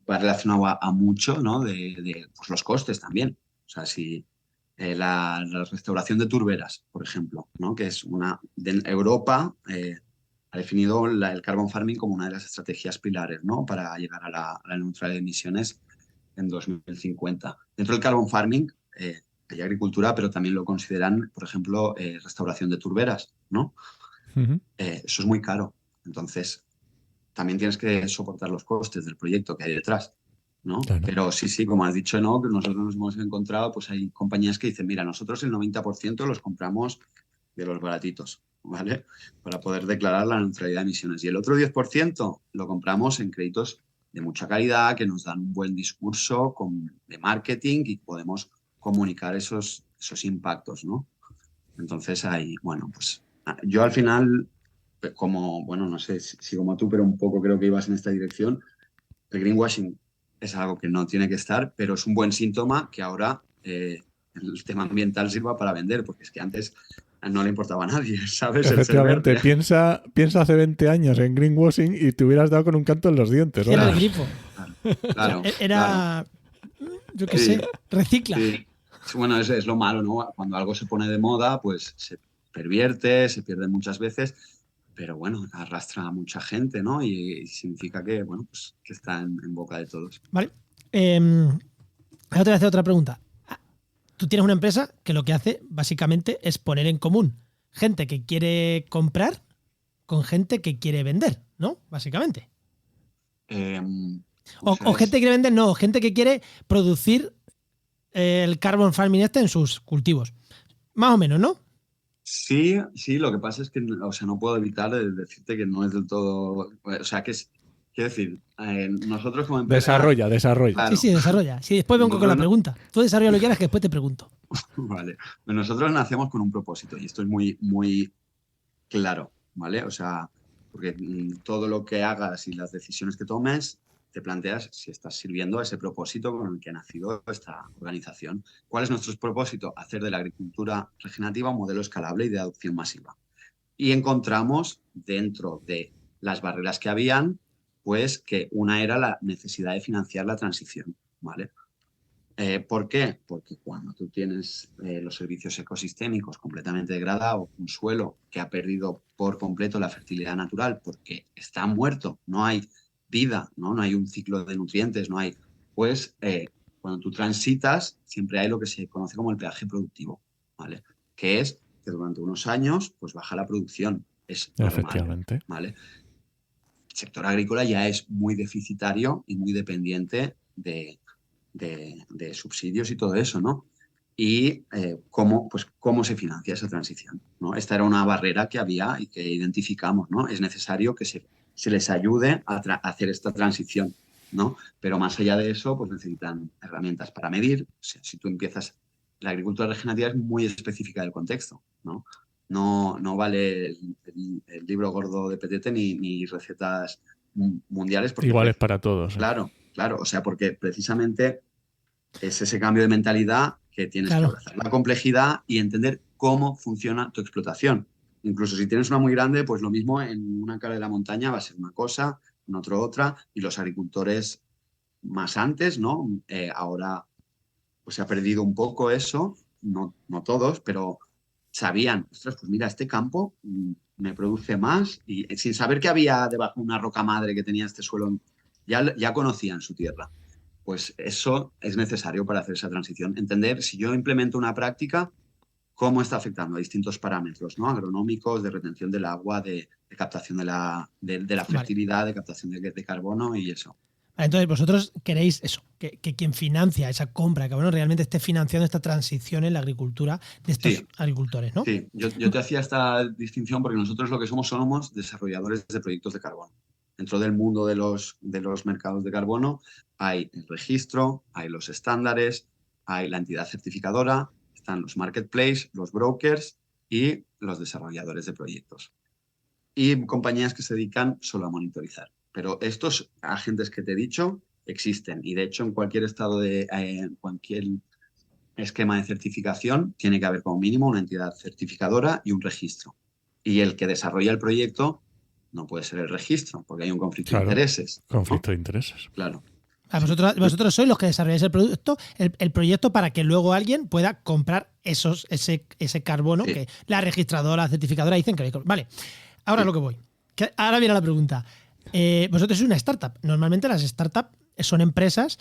D: relacionado a mucho, ¿no? De pues los costes también. O sea, si la restauración de turberas, por ejemplo, ¿no? Que es Europa ha definido el carbon farming como una de las estrategias pilares, ¿no? Para llegar a la neutralidad de emisiones en 2050. Dentro del carbon farming hay agricultura, pero también lo consideran, por ejemplo, restauración de turberas, ¿no?
A: Uh-huh.
D: Eso es muy caro. Entonces, también tienes que soportar los costes del proyecto que hay detrás, ¿no?
A: Claro.
D: Pero sí, como has dicho, ¿no? Que nosotros nos hemos encontrado, pues hay compañías que dicen, mira, nosotros el 90% los compramos de los baratitos, ¿vale? Para poder declarar la neutralidad de emisiones. Y el otro 10% lo compramos en créditos de mucha calidad, que nos dan un buen discurso de marketing y podemos comunicar esos impactos, ¿no? Entonces ahí, bueno, pues yo al final, como, bueno, no sé si como tú, pero un poco creo que ibas en esta dirección, el greenwashing es algo que no tiene que estar, pero es un buen síntoma que ahora el tema ambiental sirva para vender, porque es que antes no le importaba a nadie, ¿sabes?
A: Efectivamente,
D: El ser verde.
A: piensa hace 20 años en greenwashing y te hubieras dado con un canto en los dientes.
C: Era el
A: ¿no?
C: grifo.
D: Claro,
C: Era, yo qué
D: Sí.
C: sé, recicla.
D: Sí. Bueno, es lo malo, ¿no? Cuando algo se pone de moda, pues se pervierte, se pierde muchas veces, pero bueno, arrastra a mucha gente, ¿no? Y significa que, bueno, pues que está en boca de todos.
C: Vale. Ahora te voy a hacer otra pregunta. Tú tienes una empresa que lo que hace básicamente es poner en común gente que quiere comprar con gente que quiere vender, ¿no? Básicamente. O gente que quiere vender, no, gente que quiere producir el carbon farming en sus cultivos. Más o menos, ¿no?
D: Sí, lo que pasa es que, o sea, no puedo evitar decirte que no es del todo, o sea, quiero decir, nosotros como empresa...
A: Desarrolla.
D: Claro.
C: Sí, desarrolla. Sí, después vengo con la pregunta. Tú desarrolla lo que quieras que después te pregunto.
D: Vale, pues nosotros nacemos con un propósito y esto es muy, muy claro, ¿vale? O sea, porque todo lo que hagas y las decisiones que tomes, te planteas si estás sirviendo a ese propósito con el que ha nacido esta organización. ¿Cuál es nuestro propósito? Hacer de la agricultura regenerativa un modelo escalable y de adopción masiva. Y encontramos dentro de las barreras que habían, pues que una era la necesidad de financiar la transición, ¿vale? ¿Por qué? Porque cuando tú tienes los servicios ecosistémicos completamente degradados, un suelo que ha perdido por completo la fertilidad natural porque está muerto, no hay vida, no hay un ciclo de nutrientes, no hay, pues cuando tú transitas siempre hay lo que se conoce como el peaje productivo, ¿vale? Que es que durante unos años pues baja la producción, es normal,
A: Efectivamente.
D: ¿vale? El sector agrícola ya es muy deficitario y muy dependiente de subsidios y todo eso, ¿no? Y cómo se financia esa transición, ¿no? Esta era una barrera que había y que identificamos, ¿no? Es necesario que se les ayude a hacer esta transición, ¿no? Pero más allá de eso, pues necesitan herramientas para medir. O sea, si tú empiezas... La agricultura regenerativa es muy específica del contexto, ¿no? No vale el libro gordo de Petete ni recetas mundiales. Porque
A: iguales para todos.
D: Claro. O sea, porque precisamente es ese cambio de mentalidad que tienes que abrazar la complejidad y entender cómo funciona tu explotación. Incluso si tienes una muy grande, pues lo mismo en una cara de la montaña va a ser una cosa, en otro otra, y los agricultores más antes, ¿no? Ahora pues se ha perdido un poco eso, no todos, pero sabían, ostras, pues mira, este campo me produce más, y sin saber que había debajo una roca madre que tenía este suelo, ya conocían su tierra. Pues eso es necesario para hacer esa transición. Entender si yo implemento una práctica, cómo está afectando a distintos parámetros, ¿no? Agronómicos, de retención del agua, de captación de la fertilidad, de captación de carbono y eso.
C: Entonces, vosotros queréis eso, que quien financia esa compra de carbono realmente esté financiando esta transición en la agricultura de estos agricultores, ¿no?
D: Sí, yo te hacía esta distinción porque nosotros lo que somos desarrolladores de proyectos de carbono. Dentro del mundo de los mercados de carbono hay el registro, hay los estándares, hay la entidad certificadora, están los marketplaces, los brokers y los desarrolladores de proyectos. Y compañías que se dedican solo a monitorizar. Pero estos agentes que te he dicho existen y de hecho en cualquier estado en cualquier esquema de certificación tiene que haber como mínimo una entidad certificadora y un registro. Y el que desarrolla el proyecto no puede ser el registro, porque hay un conflicto de intereses.
A: Conflicto de intereses.
D: Claro.
C: Vosotros sois los que desarrolláis el proyecto para que luego alguien pueda comprar ese carbono que la registradora, la certificadora dicen que... Vale, ahora lo que voy. Ahora viene la pregunta. Vosotros sois una startup. Normalmente las startups son empresas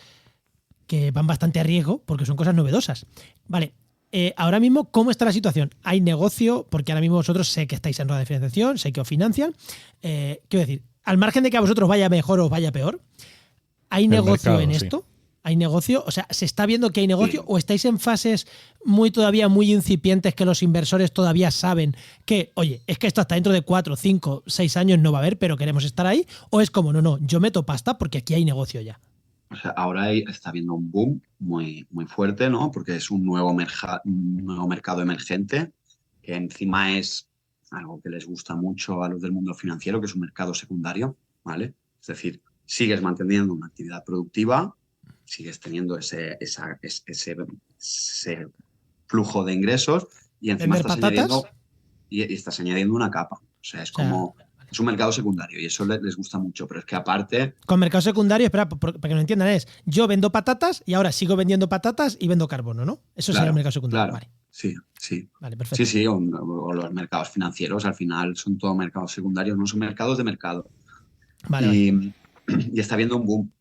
C: que van bastante a riesgo porque son cosas novedosas. Vale. Ahora mismo, ¿cómo está la situación? ¿Hay negocio? Porque ahora mismo vosotros sé que estáis en rueda de financiación, sé que os financian. Quiero decir, al margen de que a vosotros vaya mejor o os vaya peor, ¿hay negocio en esto? ¿Hay negocio? O sea, ¿se está viendo que hay negocio
D: Sí.
C: o estáis en fases todavía muy incipientes que los inversores todavía saben que, oye, es que esto hasta dentro de 4, 5, 6 años no va a haber, pero queremos estar ahí? ¿O es como, no, yo meto pasta porque aquí hay negocio ya?
D: O sea, ahora está habiendo un boom muy, muy fuerte, ¿no? Porque es un un nuevo mercado emergente, que encima es algo que les gusta mucho a los del mundo financiero, que es un mercado secundario, ¿vale? Es decir, sigues manteniendo una actividad productiva, sigues teniendo ese flujo de ingresos y encima
C: ¿Vender patatas?
D: y estás añadiendo una capa. O sea, es
C: O sea,
D: como, es un mercado secundario y eso les gusta mucho, pero es que aparte,
C: con mercado secundario, espera, para que no entiendan, es yo vendo patatas y ahora sigo vendiendo patatas y vendo carbono, ¿no? Eso sería el
D: claro,
C: mercado secundario.
D: claro,
C: Vale,
D: sí, sí.
C: vale,
D: Sí,
C: perfecto.
D: sí, o los mercados financieros al final son todos mercados secundarios, no son mercados de mercado.
C: Vale, vale.
D: Y, y está habiendo un boom.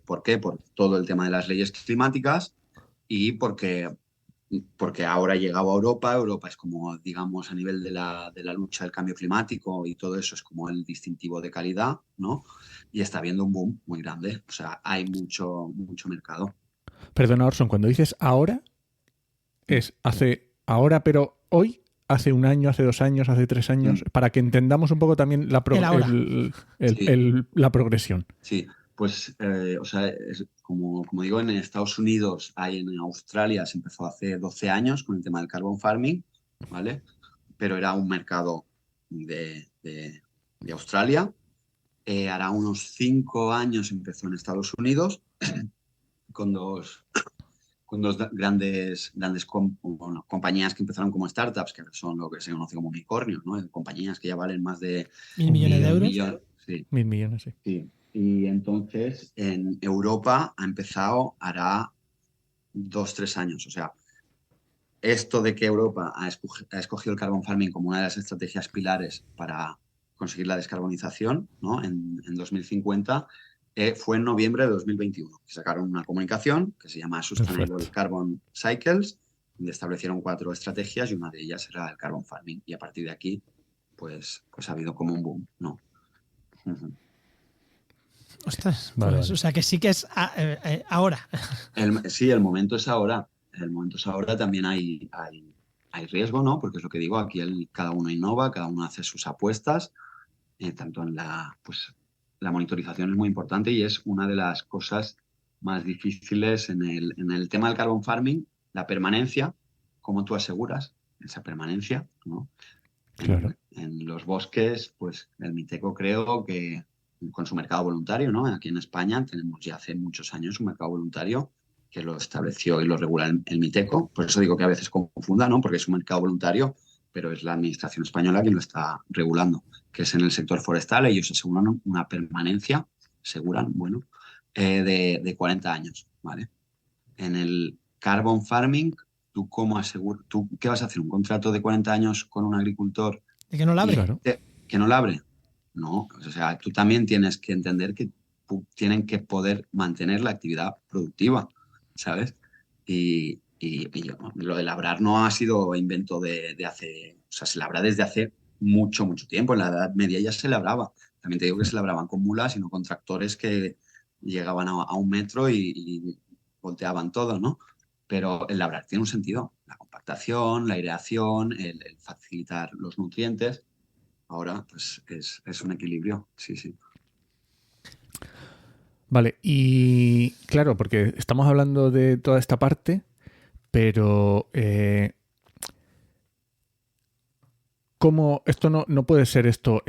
D: ¿Por qué? Por todo el tema de las leyes climáticas y porque ahora ha llegado a Europa. Europa es como, digamos, a nivel de la lucha del cambio climático y todo eso es como el distintivo de calidad, ¿no? Y está habiendo un boom muy grande. O sea, hay mucho, mucho mercado.
A: Perdona, Orson, cuando dices ahora, es hace ahora, pero hoy, hace un año, hace 2 años, hace 3 años,
D: Mm,
A: para que entendamos un poco también
C: El ahora.
D: sí.
A: la progresión.
D: Sí, pues, o sea, como digo, en Estados Unidos, en Australia se empezó hace 12 años con el tema del carbon farming, ¿vale? Pero era un mercado de Australia. Hará unos 5 años empezó en Estados Unidos con dos bueno, compañías que empezaron como startups, que son lo que se conoce como unicornios, ¿no? Compañías que ya valen más de
C: 1.000 millones de
A: Millón,
C: euros.
D: millón. Sí,
A: 1.000 millones, sí.
D: sí. Y entonces en Europa hará 2, 3 años. O sea, esto de que Europa ha escogido el carbon farming como una de las estrategias pilares para conseguir la descarbonización, ¿no? En 2050, fue en noviembre de 2021, que sacaron una comunicación que se llama Sustainable
A: Perfecto.
D: Carbon Cycles, donde establecieron 4 estrategias y una de ellas era el carbon farming. Y a partir de aquí, pues ha habido como un boom, ¿no? Ujú.
C: Ostras,
A: Vale,
C: pues,
A: vale.
C: o sea que sí que es ahora.
D: Sí, el momento es ahora. El momento es ahora. También hay riesgo, ¿no? Porque es lo que digo, aquí cada uno innova, cada uno hace sus apuestas, tanto en pues la monitorización es muy importante y es una de las cosas más difíciles en el tema del carbon farming, la permanencia, cómo tú aseguras esa permanencia, ¿no?
A: Claro.
D: En los bosques, pues el Miteco creo que con su mercado voluntario, ¿no? Aquí en España tenemos ya hace muchos años un mercado voluntario que lo estableció y lo regula el Miteco. Por eso digo que a veces confunda, ¿no? Porque es un mercado voluntario, pero es la administración española quien lo está regulando, que es en el sector forestal. Ellos aseguran una permanencia, aseguran, bueno, de 40 años, ¿vale? En el carbon farming, ¿tú qué vas a hacer? ¿Un contrato de 40 años con un agricultor
C: De que no la
D: y
C: abre.
A: Claro.
D: que no labre? No, o sea, tú también tienes que entender que tienen que poder mantener la actividad productiva, ¿sabes? Y lo de labrar no ha sido invento de hace, o sea, se labra desde hace mucho, mucho tiempo. En la Edad Media ya se labraba. También te digo que se labraban con mulas y no con tractores que llegaban a 1 metro y volteaban todo, ¿no? Pero el labrar tiene un sentido. La compactación, la aireación, el facilitar los nutrientes. Ahora, pues es un equilibrio, sí, sí.
A: Vale, y claro, porque estamos hablando de toda esta parte, pero ¿cómo esto no puede ser esto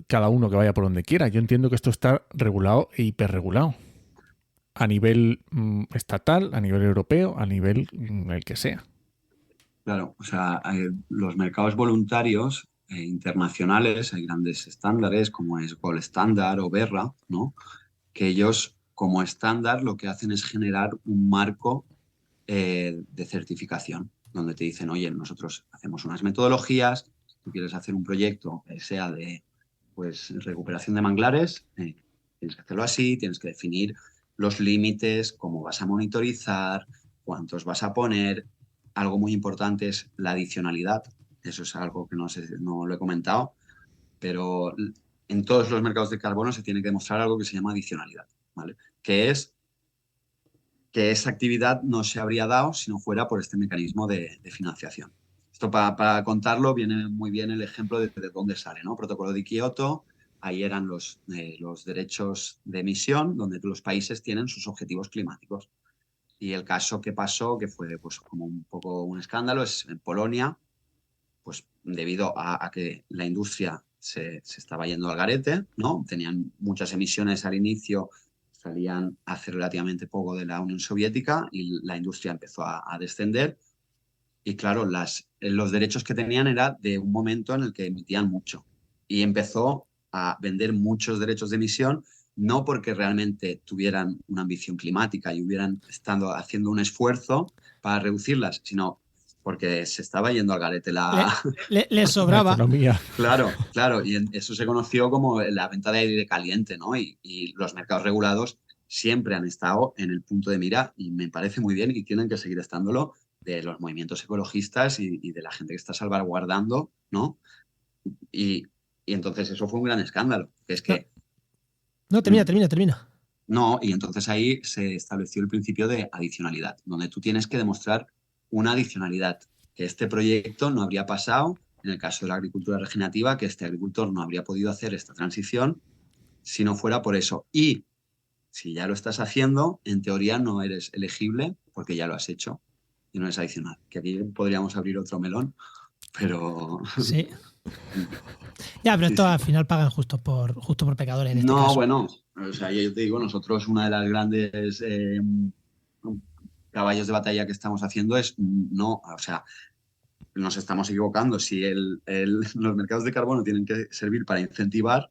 A: cada uno que vaya por donde quiera? Yo entiendo que esto está regulado e hiperregulado. A nivel estatal, a nivel europeo, a nivel el que sea.
D: Claro, o sea, los mercados voluntarios internacionales, hay grandes estándares como es Gold Standard o Berra, ¿no? Que ellos, como estándar, lo que hacen es generar un marco de certificación, donde te dicen, oye, nosotros hacemos unas metodologías, tú quieres hacer un proyecto que sea de pues, recuperación de manglares, tienes que hacerlo así, tienes que definir los límites, cómo vas a monitorizar, cuántos vas a poner. Algo muy importante es la adicionalidad. Eso es algo que no lo he comentado, pero en todos los mercados de carbono se tiene que demostrar algo que se llama adicionalidad, ¿vale? Que es que esa actividad no se habría dado si no fuera por este mecanismo de financiación. Esto para contarlo viene muy bien el ejemplo de dónde sale, ¿no? Protocolo de Kioto, ahí eran los derechos de emisión, donde los países tienen sus objetivos climáticos. Y el caso que pasó, que fue pues, como un poco un escándalo, es en Polonia, pues debido a que la industria se estaba yendo al garete, ¿no? Tenían muchas emisiones al inicio, salían hace relativamente poco de la Unión Soviética y la industria empezó a descender. Y claro, los derechos que tenían era de un momento en el que emitían mucho. Y empezó a vender muchos derechos de emisión, no porque realmente tuvieran una ambición climática y hubieran estado haciendo un esfuerzo para reducirlas, sino porque se estaba yendo al garete
C: Le
A: La
C: sobraba.
A: economía.
D: Claro, y eso se conoció como la venta de aire caliente, ¿no? Y los mercados regulados siempre han estado en el punto de mira y me parece muy bien y tienen que seguir estándolo de los movimientos ecologistas y de la gente que está salvaguardando, ¿no? Y entonces eso fue un gran escándalo, que es que
C: No, termina.
D: no, y entonces ahí se estableció el principio de adicionalidad, donde tú tienes que demostrar una adicionalidad, que este proyecto no habría pasado en el caso de la agricultura regenerativa, que este agricultor no habría podido hacer esta transición si no fuera por eso. Y si ya lo estás haciendo, en teoría no eres elegible porque ya lo has hecho y no es adicional. Que aquí podríamos abrir otro melón, pero...
C: Sí. Ya, pero
D: Sí,
C: esto
D: sí.
C: al final pagan justo por pecadores en este
D: No,
C: caso.
D: bueno, o sea, yo te digo, nosotros una de las grandes caballos de batalla que estamos haciendo es no, o sea, nos estamos equivocando. Si los mercados de carbono tienen que servir para incentivar,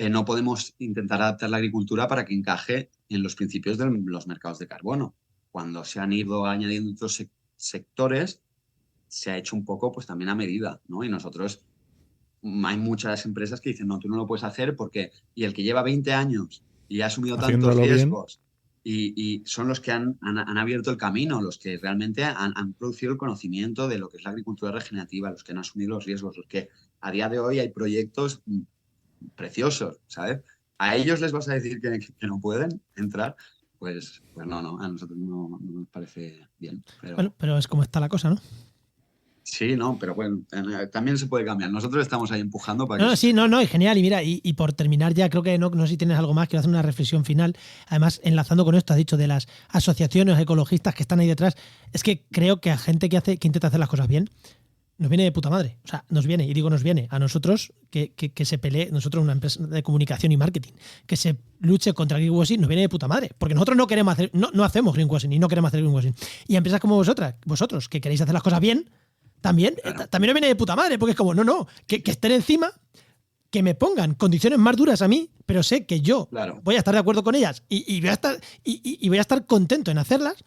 D: no podemos intentar adaptar la agricultura para que encaje en los principios de los mercados de carbono. Cuando se han ido añadiendo otros sectores, se ha hecho un poco pues también a medida, ¿no? Y nosotros, hay muchas empresas que dicen, no, tú no lo puedes hacer porque, y el que lleva 20 años y ha asumido tantos
A: Haciéndolo bien.
D: riesgos, y son los que han abierto el camino, los que realmente han producido el conocimiento de lo que es la agricultura regenerativa, los que han asumido los riesgos, los que a día de hoy hay proyectos preciosos, ¿sabes? ¿A ellos les vas a decir que no pueden entrar? Pues no, a nosotros no nos parece bien. Pero...
C: Bueno, pero es como está la cosa, ¿no?
D: Sí, no, pero bueno, también se puede cambiar. Nosotros estamos ahí empujando para que...
C: No, sí, no, y genial. Y mira, y por terminar ya, creo que no sé si tienes algo más, quiero hacer una reflexión final. Además, enlazando con esto, has dicho de las asociaciones ecologistas que están ahí detrás. Es que creo que a gente que intenta hacer las cosas bien, nos viene de puta madre. O sea, nos viene, y digo nos viene, a nosotros que se pelee, nosotros una empresa de comunicación y marketing, que se luche contra el greenwashing, nos viene de puta madre. Porque nosotros no queremos hacer, no hacemos greenwashing y no queremos hacer greenwashing. Y a empresas como vosotros, que queréis hacer las cosas bien, también nos viene de puta madre, porque es como, que estén encima, que me pongan condiciones más duras a mí, pero sé que yo voy a estar de acuerdo con ellas y voy a estar contento en hacerlas,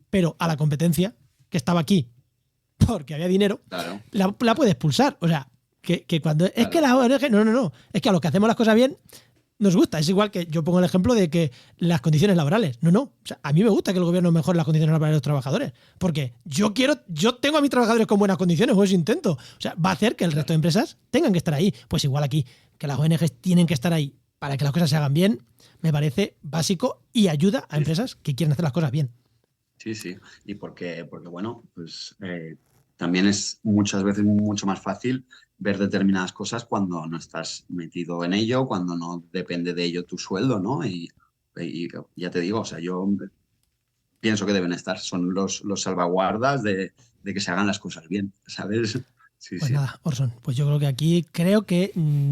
C: pero a la competencia que estaba aquí porque había dinero, la puede expulsar. O sea, que cuando... Es que las ONG... No. Es que a los que hacemos las cosas bien nos gusta. Es igual que yo pongo el ejemplo de que las condiciones laborales. No. O sea, a mí me gusta que el gobierno mejore las condiciones laborales de los trabajadores. Porque yo tengo a mis trabajadores con buenas condiciones, o eso intento. O sea, va a hacer que el resto de empresas tengan que estar ahí. Pues igual aquí, que las ONGs tienen que estar ahí para que las cosas se hagan bien, me parece básico y ayuda a empresas que quieren hacer las cosas bien.
D: Sí. Y porque bueno, pues también es muchas veces mucho más fácil ver determinadas cosas cuando no estás metido en ello, cuando no depende de ello tu sueldo, ¿no? Y ya te digo, o sea, yo pienso que deben estar, son los salvaguardas de que se hagan las cosas bien, ¿sabes? Sí,
C: pues nada, Orson, pues yo creo que aquí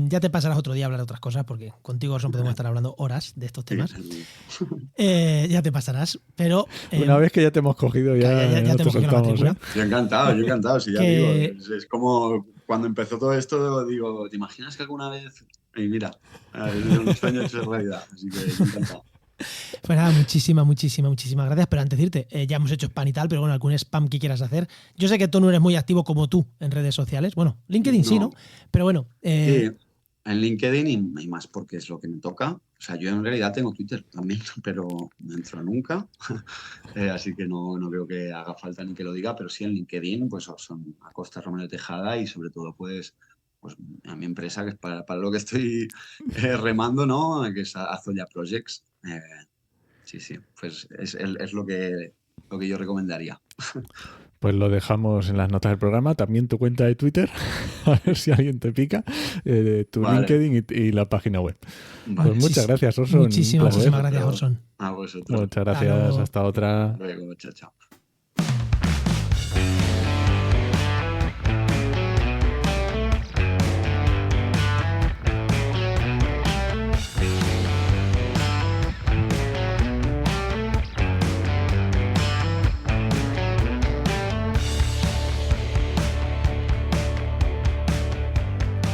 C: ya te pasarás otro día a hablar de otras cosas, porque contigo, Orson, podemos estar hablando horas de estos temas. Ya te pasarás, pero...
A: Una vez que ya te hemos cogido, ya
C: te hemos cogido la matrícula.
D: Yo encantado, sí, ya digo. Es como cuando empezó todo esto, digo, ¿te imaginas que alguna vez...? Y mira, es un sueño hecho realidad, así que encantado.
C: Pues nada, muchísimas gracias. Pero antes de irte, ya hemos hecho spam y tal, pero bueno, algún spam que quieras hacer. Yo sé que tú no eres muy activo como tú en redes sociales. Bueno, LinkedIn sí, ¿no? Pero bueno.
D: Sí, en LinkedIn y más porque es lo que me toca. O sea, yo en realidad tengo Twitter también, pero no entro nunca. Así que no creo que haga falta ni que lo diga, pero sí en LinkedIn, pues son Acosta Romero Tejada y sobre todo, pues a mi empresa, que es para lo que estoy remando, ¿no? Que es Azoya Projects. Sí, pues es lo que yo recomendaría.
A: Pues lo dejamos en las notas del programa. También tu cuenta de Twitter, a ver si alguien te pica, tu
D: Vale.
A: LinkedIn y la página web.
D: Vale.
A: Pues muchas gracias, Orson.
C: Muchísimas
A: Un placer.
C: gracias, Orson.
D: A vosotros.
A: Muchas gracias.
C: luego.
A: Hasta otra.
D: Luego, chao.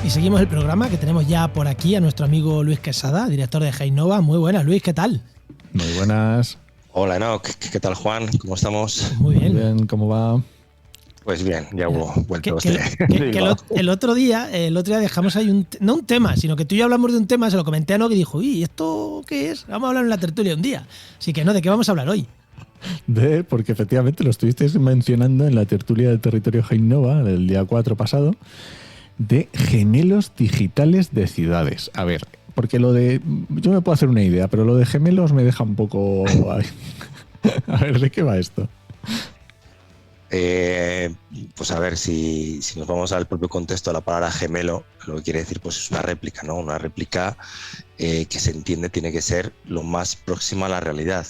C: Y seguimos el programa, que tenemos ya por aquí a nuestro amigo Luis Quesada, director de Heinova. Muy buenas, Luis, ¿qué tal?
A: Muy buenas.
E: Hola Enoch, ¿qué tal Juan? ¿Cómo estamos?
C: Muy bien.
A: Muy bien, ¿cómo va?
E: Pues bien, ya hubo vuelto.
C: El otro día dejamos ahí no un tema, sino que tú y yo hablamos de un tema, se lo comenté a Enoch y dijo, uy, ¿esto qué es? Vamos a hablar en la tertulia un día. Así que no, ¿de qué vamos a hablar hoy?
A: Porque efectivamente lo estuvisteis mencionando en la tertulia del territorio Heinova, el día 4 pasado, de gemelos digitales de ciudades. A ver, porque yo me puedo hacer una idea, pero lo de gemelos me deja un poco... A ver, ¿de qué va esto?
E: Pues a ver, si nos vamos al propio contexto de la palabra gemelo, lo que quiere decir pues es una réplica, ¿no? Una réplica que se entiende tiene que ser lo más próxima a la realidad.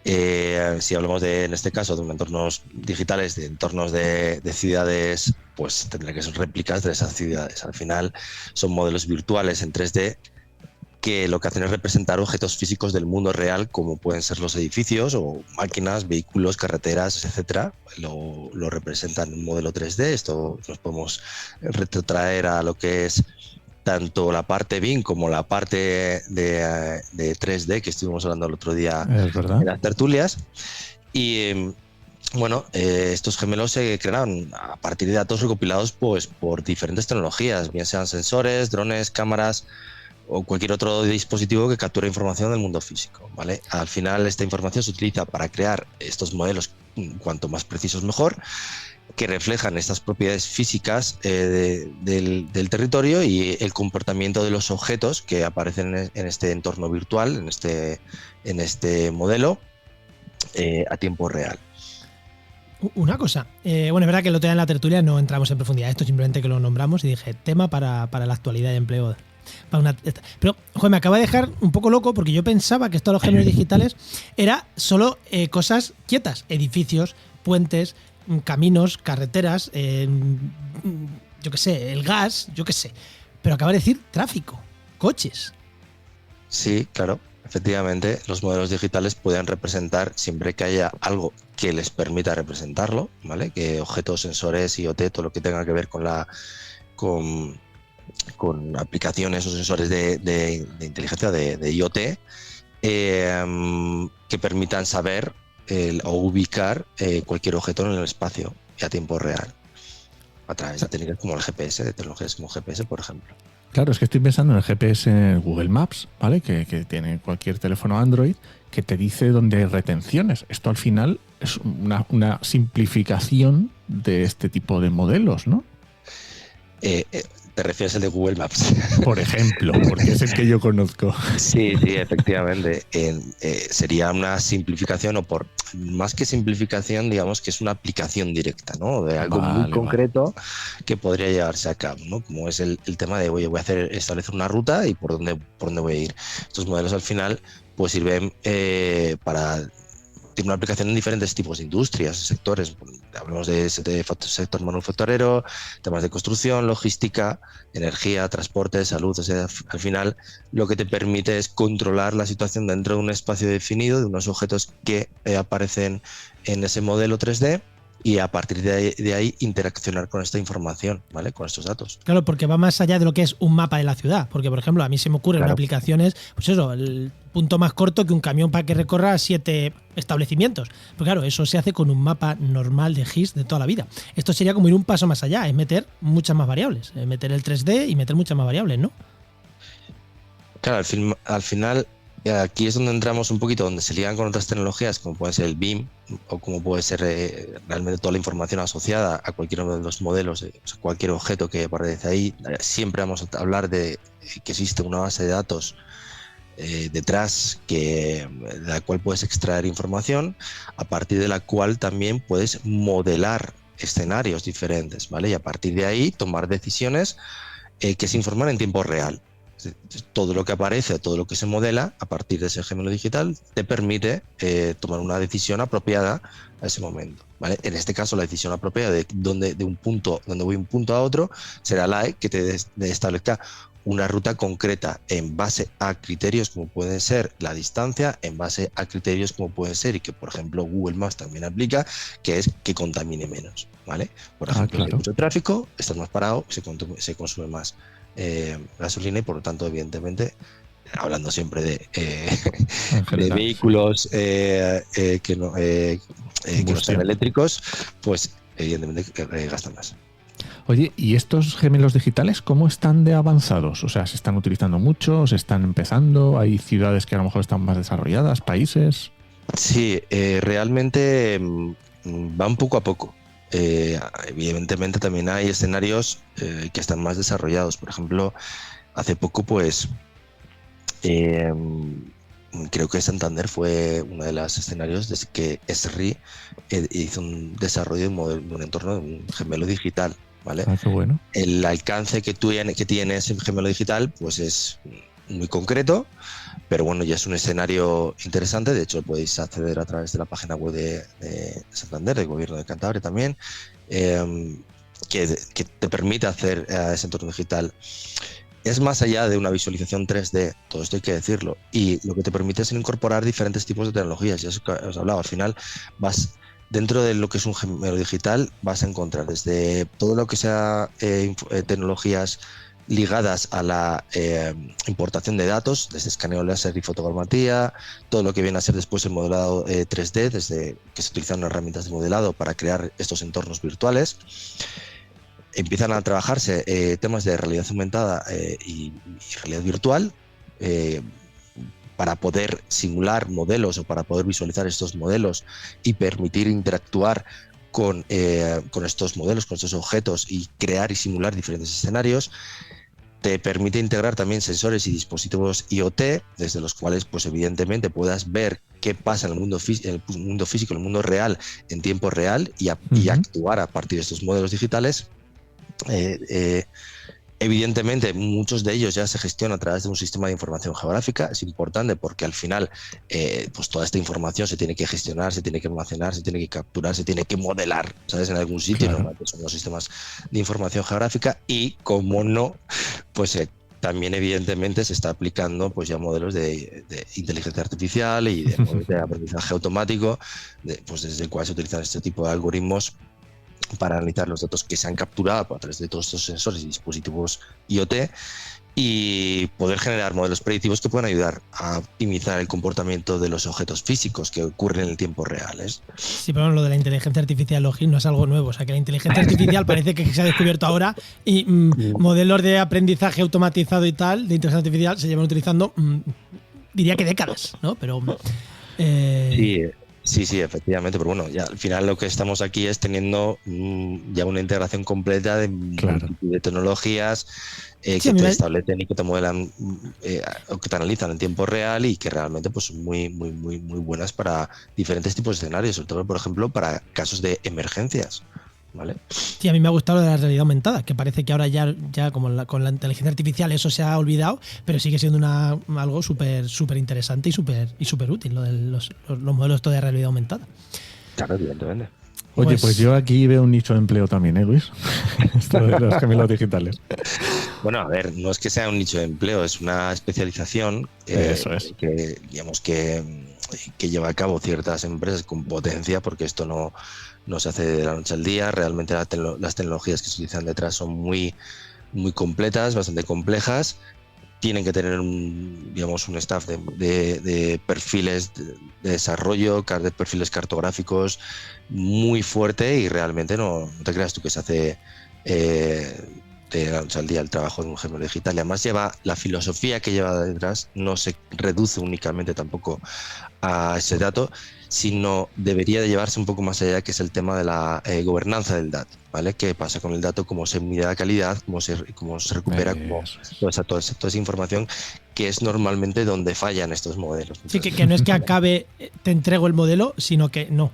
E: Si hablamos en este caso de entornos digitales, de entornos de ciudades, pues tendrá que ser réplicas de esas ciudades. Al final son modelos virtuales en 3D que lo que hacen es representar objetos físicos del mundo real, como pueden ser los edificios o máquinas, vehículos, carreteras, etcétera. Lo representan en un modelo 3D. Esto nos podemos retrotraer a lo que es tanto la parte BIM como la parte de 3D que estuvimos hablando el otro día en las tertulias. Y estos gemelos se crearon a partir de datos recopilados pues, por diferentes tecnologías, bien sean sensores, drones, cámaras o cualquier otro dispositivo que capture información del mundo físico, ¿vale? Al final esta información se utiliza para crear estos modelos cuanto más precisos mejor, que reflejan estas propiedades físicas del territorio y el comportamiento de los objetos que aparecen en este entorno virtual, en este modelo, a tiempo real.
C: Una cosa, es verdad que el otro día en la tertulia no entramos en profundidad, esto simplemente que lo nombramos y dije, tema para la actualidad y empleo. Pero, joder, me acaba de dejar un poco loco porque yo pensaba que esto de los gemelos digitales era solo cosas quietas, edificios, puentes, caminos, carreteras, yo qué sé, el gas, yo qué sé. Pero acaba de decir tráfico, coches.
E: Sí, claro, efectivamente, los modelos digitales pueden representar siempre que haya algo que les permita representarlo, ¿vale? Que objetos, sensores, IoT, todo lo que tenga que ver con aplicaciones o sensores de inteligencia de IoT que permitan saber o ubicar cualquier objeto en el espacio y a tiempo real a través de técnicas como el GPS, de tecnologías como GPS, por ejemplo.
A: Claro, es que estoy pensando en el GPS en Google Maps, ¿vale? Que tiene cualquier teléfono Android, que te dice dónde hay retenciones. Esto al final es una simplificación de este tipo de modelos, ¿no?
E: ¿Te refieres al de Google Maps?
A: Por ejemplo, porque es el que yo conozco.
E: Sí, efectivamente. Sería una simplificación, o más que simplificación, digamos que es una aplicación directa, ¿no? De algo muy concreto que podría llevarse a cabo, ¿no? Como es el tema de, oye, voy a establecer una ruta y por dónde voy a ir. Estos modelos al final pues sirven tiene una aplicación en diferentes tipos de industrias, sectores. Hablamos de sector manufacturero, temas de construcción, logística, energía, transporte, salud. O sea, al final lo que te permite es controlar la situación dentro de un espacio definido, de unos objetos que aparecen en ese modelo 3D, y a partir de ahí interaccionar con esta información, ¿vale? Con estos datos.
C: Claro, porque va más allá de lo que es un mapa de la ciudad. Porque, por ejemplo, a mí se me ocurren aplicaciones, pues eso, el punto más corto que un camión para que recorra 7 establecimientos. Pero claro, eso se hace con un mapa normal de GIS de toda la vida. Esto sería como ir un paso más allá, es meter muchas más variables, es meter el 3D y meter muchas más variables, ¿no?
E: Claro, al final aquí es donde entramos un poquito, donde se ligan con otras tecnologías, como puede ser el BIM, o como puede ser realmente toda la información asociada a cualquiera de los modelos, o sea, cualquier objeto que aparece ahí. Siempre vamos a hablar de que existe una base de datos detrás de la cual puedes extraer información, a partir de la cual también puedes modelar escenarios diferentes, ¿vale? Y a partir de ahí tomar decisiones que se informan en tiempo real. Todo lo que aparece, todo lo que se modela a partir de ese gemelo digital te permite tomar una decisión apropiada a ese momento, ¿vale? En este caso, la decisión apropiada de donde voy de un punto a otro será la que te establezca una ruta concreta en base a criterios como pueden ser la distancia, en base a criterios como pueden ser, y que por ejemplo Google Maps también aplica, que es que contamine menos, ¿vale? Por ejemplo,
A: claro.
E: hay mucho tráfico, estás más parado, se consume más gasolina y por lo tanto, evidentemente, hablando siempre de vehículos que no sean eléctricos, pues evidentemente gastan más.
A: Oye, ¿y estos gemelos digitales cómo están de avanzados? O sea, ¿se están utilizando mucho? ¿Se están empezando? ¿Hay ciudades que a lo mejor están más desarrolladas? ¿Países?
E: Sí, realmente van poco a poco. Evidentemente también hay escenarios que están más desarrollados. Por ejemplo, hace poco pues creo que Santander fue uno de los escenarios desde que Esri hizo un desarrollo de un entorno de un gemelo digital, ¿vale?
A: Ah, qué bueno.
E: El alcance que tiene ese gemelo digital pues es muy concreto, pero bueno, ya es un escenario interesante. De hecho, podéis acceder a través de la página web de Santander, del Gobierno de Cantabria también, que te permite hacer ese entorno digital. Es más allá de una visualización 3D, todo esto hay que decirlo, y lo que te permite es incorporar diferentes tipos de tecnologías. Ya os hablaba, al final dentro de lo que es un gemelo digital vas a encontrar desde todo lo que sea tecnologías ligadas a la importación de datos, desde escaneo láser y fotogrametría, todo lo que viene a ser después el modelado 3D, desde que se utilizan herramientas de modelado para crear estos entornos virtuales. Empiezan a trabajarse temas de realidad aumentada y realidad virtual para poder simular modelos o para poder visualizar estos modelos y permitir interactuar con estos modelos, con estos objetos y crear y simular diferentes escenarios. Te permite integrar también sensores y dispositivos IoT, desde los cuales pues evidentemente puedas ver qué pasa en el mundo físico, en el mundo real, en tiempo real y actuar a partir de estos modelos digitales. Evidentemente muchos de ellos ya se gestionan a través de un sistema de información geográfica. Es importante porque al final pues toda esta información se tiene que gestionar, se tiene que almacenar, se tiene que capturar, se tiene que modelar, ¿sabes? En algún sitio.
A: Claro.
E: Normalmente son los sistemas de información geográfica y, como no, pues también evidentemente se está aplicando pues ya modelos de inteligencia artificial y de modelos de aprendizaje automático, pues desde el cual se utilizan este tipo de algoritmos para analizar los datos que se han capturado a través de todos estos sensores y dispositivos IoT y poder generar modelos predictivos que puedan ayudar a optimizar el comportamiento de los objetos físicos que ocurren en el tiempo real.
C: Sí, pero lo de la inteligencia artificial, Login, no es algo nuevo. O sea, que la inteligencia artificial parece que se ha descubierto ahora y modelos de aprendizaje automatizado y tal, de inteligencia artificial, se llevan utilizando, diría que décadas, ¿no? Pero...
E: Sí, efectivamente, pero bueno, ya al final lo que estamos aquí es teniendo ya una integración completa de tecnologías que te establecen y que te modelan o que te analizan en tiempo real y que realmente pues son muy buenas para diferentes tipos de escenarios, sobre todo, por ejemplo, para casos de emergencias. ¿Vale?
C: Sí, a mí me ha gustado lo de la realidad aumentada, que parece que ahora ya como con la inteligencia artificial eso se ha olvidado, pero sigue siendo algo súper interesante y súper útil, lo de los modelos de realidad aumentada.
E: Claro, evidentemente.
A: Oye, pues yo aquí veo un nicho de empleo también, Luis? Esto de los gemelos digitales.
E: Bueno, a ver, no es que sea un nicho de empleo, es una especialización
A: Eso es.
E: que digamos que lleva a cabo ciertas empresas con potencia, porque esto no se hace de la noche al día. Realmente las tecnologías que se utilizan detrás son muy completas, bastante complejas. Tienen que tener un staff de perfiles de desarrollo, de perfiles cartográficos muy fuerte, y realmente no te creas tú que se hace de de la noche al día el trabajo de un gemelo digital. Y además la filosofía que lleva detrás no se reduce únicamente tampoco a ese dato, sino debería de llevarse un poco más allá, que es el tema de la gobernanza del dato, ¿vale? ¿Qué pasa con el dato? ¿Cómo se mide la calidad? ¿Cómo se recupera? Toda esa información, que es normalmente donde fallan estos modelos.
C: Sí, que no es que acabe, te entrego el modelo, sino que no.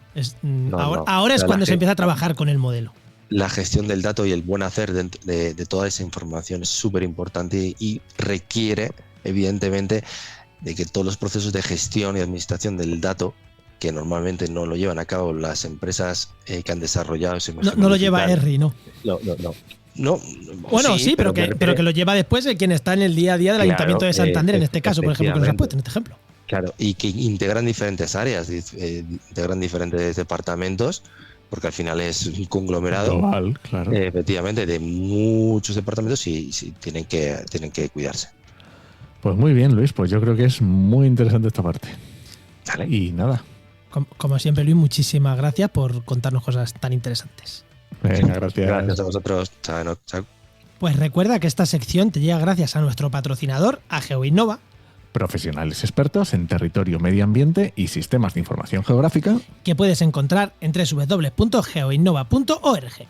C: Ahora es cuando se empieza a trabajar con el modelo.
E: La gestión del dato y el buen hacer de toda esa información es súper importante y requiere, evidentemente, de que todos los procesos de gestión y administración del dato, que normalmente no lo llevan a cabo las empresas que han desarrollado ese
C: no lo lleva ERRI, ¿no?
E: No.
C: Bueno, sí, pero que lo lleva después quien está en el día a día del Ayuntamiento de Santander, en este caso, por ejemplo, que nos has puesto en este ejemplo.
E: Claro, y que integran diferentes áreas, integran diferentes departamentos, porque al final es un conglomerado
A: global, claro.
E: Efectivamente, de muchos departamentos y tienen que cuidarse.
A: Pues muy bien, Luis, pues yo creo que es muy interesante esta parte.
E: Vale.
A: Y nada.
C: Como siempre, Luis, muchísimas gracias por contarnos cosas tan interesantes.
A: Venga, gracias.
E: Gracias a vosotros. Chao.
C: Pues recuerda que esta sección te llega gracias a nuestro patrocinador, a GeoInnova.
A: Profesionales expertos en territorio, medio ambiente y sistemas de información geográfica,
C: que puedes encontrar en www.geoinnova.org.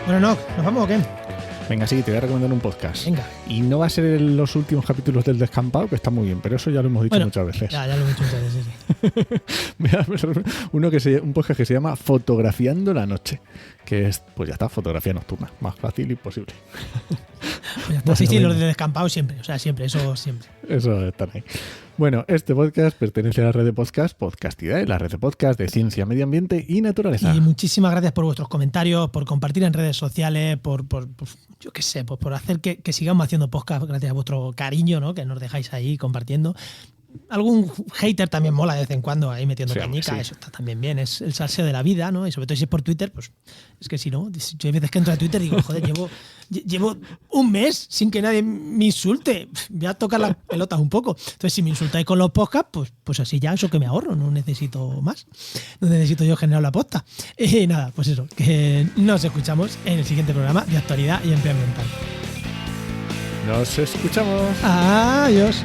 C: Bueno, ¿nos vamos o qué?
A: Venga, sí, te voy a recomendar un podcast.
C: Venga.
A: Y no va a ser los últimos capítulos del Descampado, que está muy bien, pero eso ya lo hemos dicho muchas veces.
C: Ya lo hemos dicho muchas veces, sí.
A: Un podcast que se llama Fotografiando la Noche, que es, pues ya está, fotografía nocturna. Más fácil y posible.
C: Pues ya está. Sí, los de Descampado siempre. O sea, siempre, eso siempre.
A: Eso están ahí. Bueno, este podcast pertenece a la red de podcast Podcastidae, la red de podcast de ciencia, medio ambiente y naturaleza.
C: Y muchísimas gracias por vuestros comentarios, por compartir en redes sociales, por yo qué sé, por hacer que sigamos haciendo podcast gracias a vuestro cariño, ¿no? Que nos dejáis ahí compartiendo. Algún hater también mola de vez en cuando ahí metiendo cañica, sí. Eso está también bien, es el salseo de la vida, ¿no? Y sobre todo si es por Twitter, pues es que si no, yo hay veces que entro a Twitter y digo, joder, llevo un mes sin que nadie me insulte, voy a tocar las pelotas un poco. Entonces, si me insultáis con los podcasts, pues así ya eso que me ahorro, no necesito más, no necesito yo generar la posta. Y nada, pues eso, que nos escuchamos en el siguiente programa de actualidad y empleo ambiental.
A: Nos escuchamos.
C: Adiós.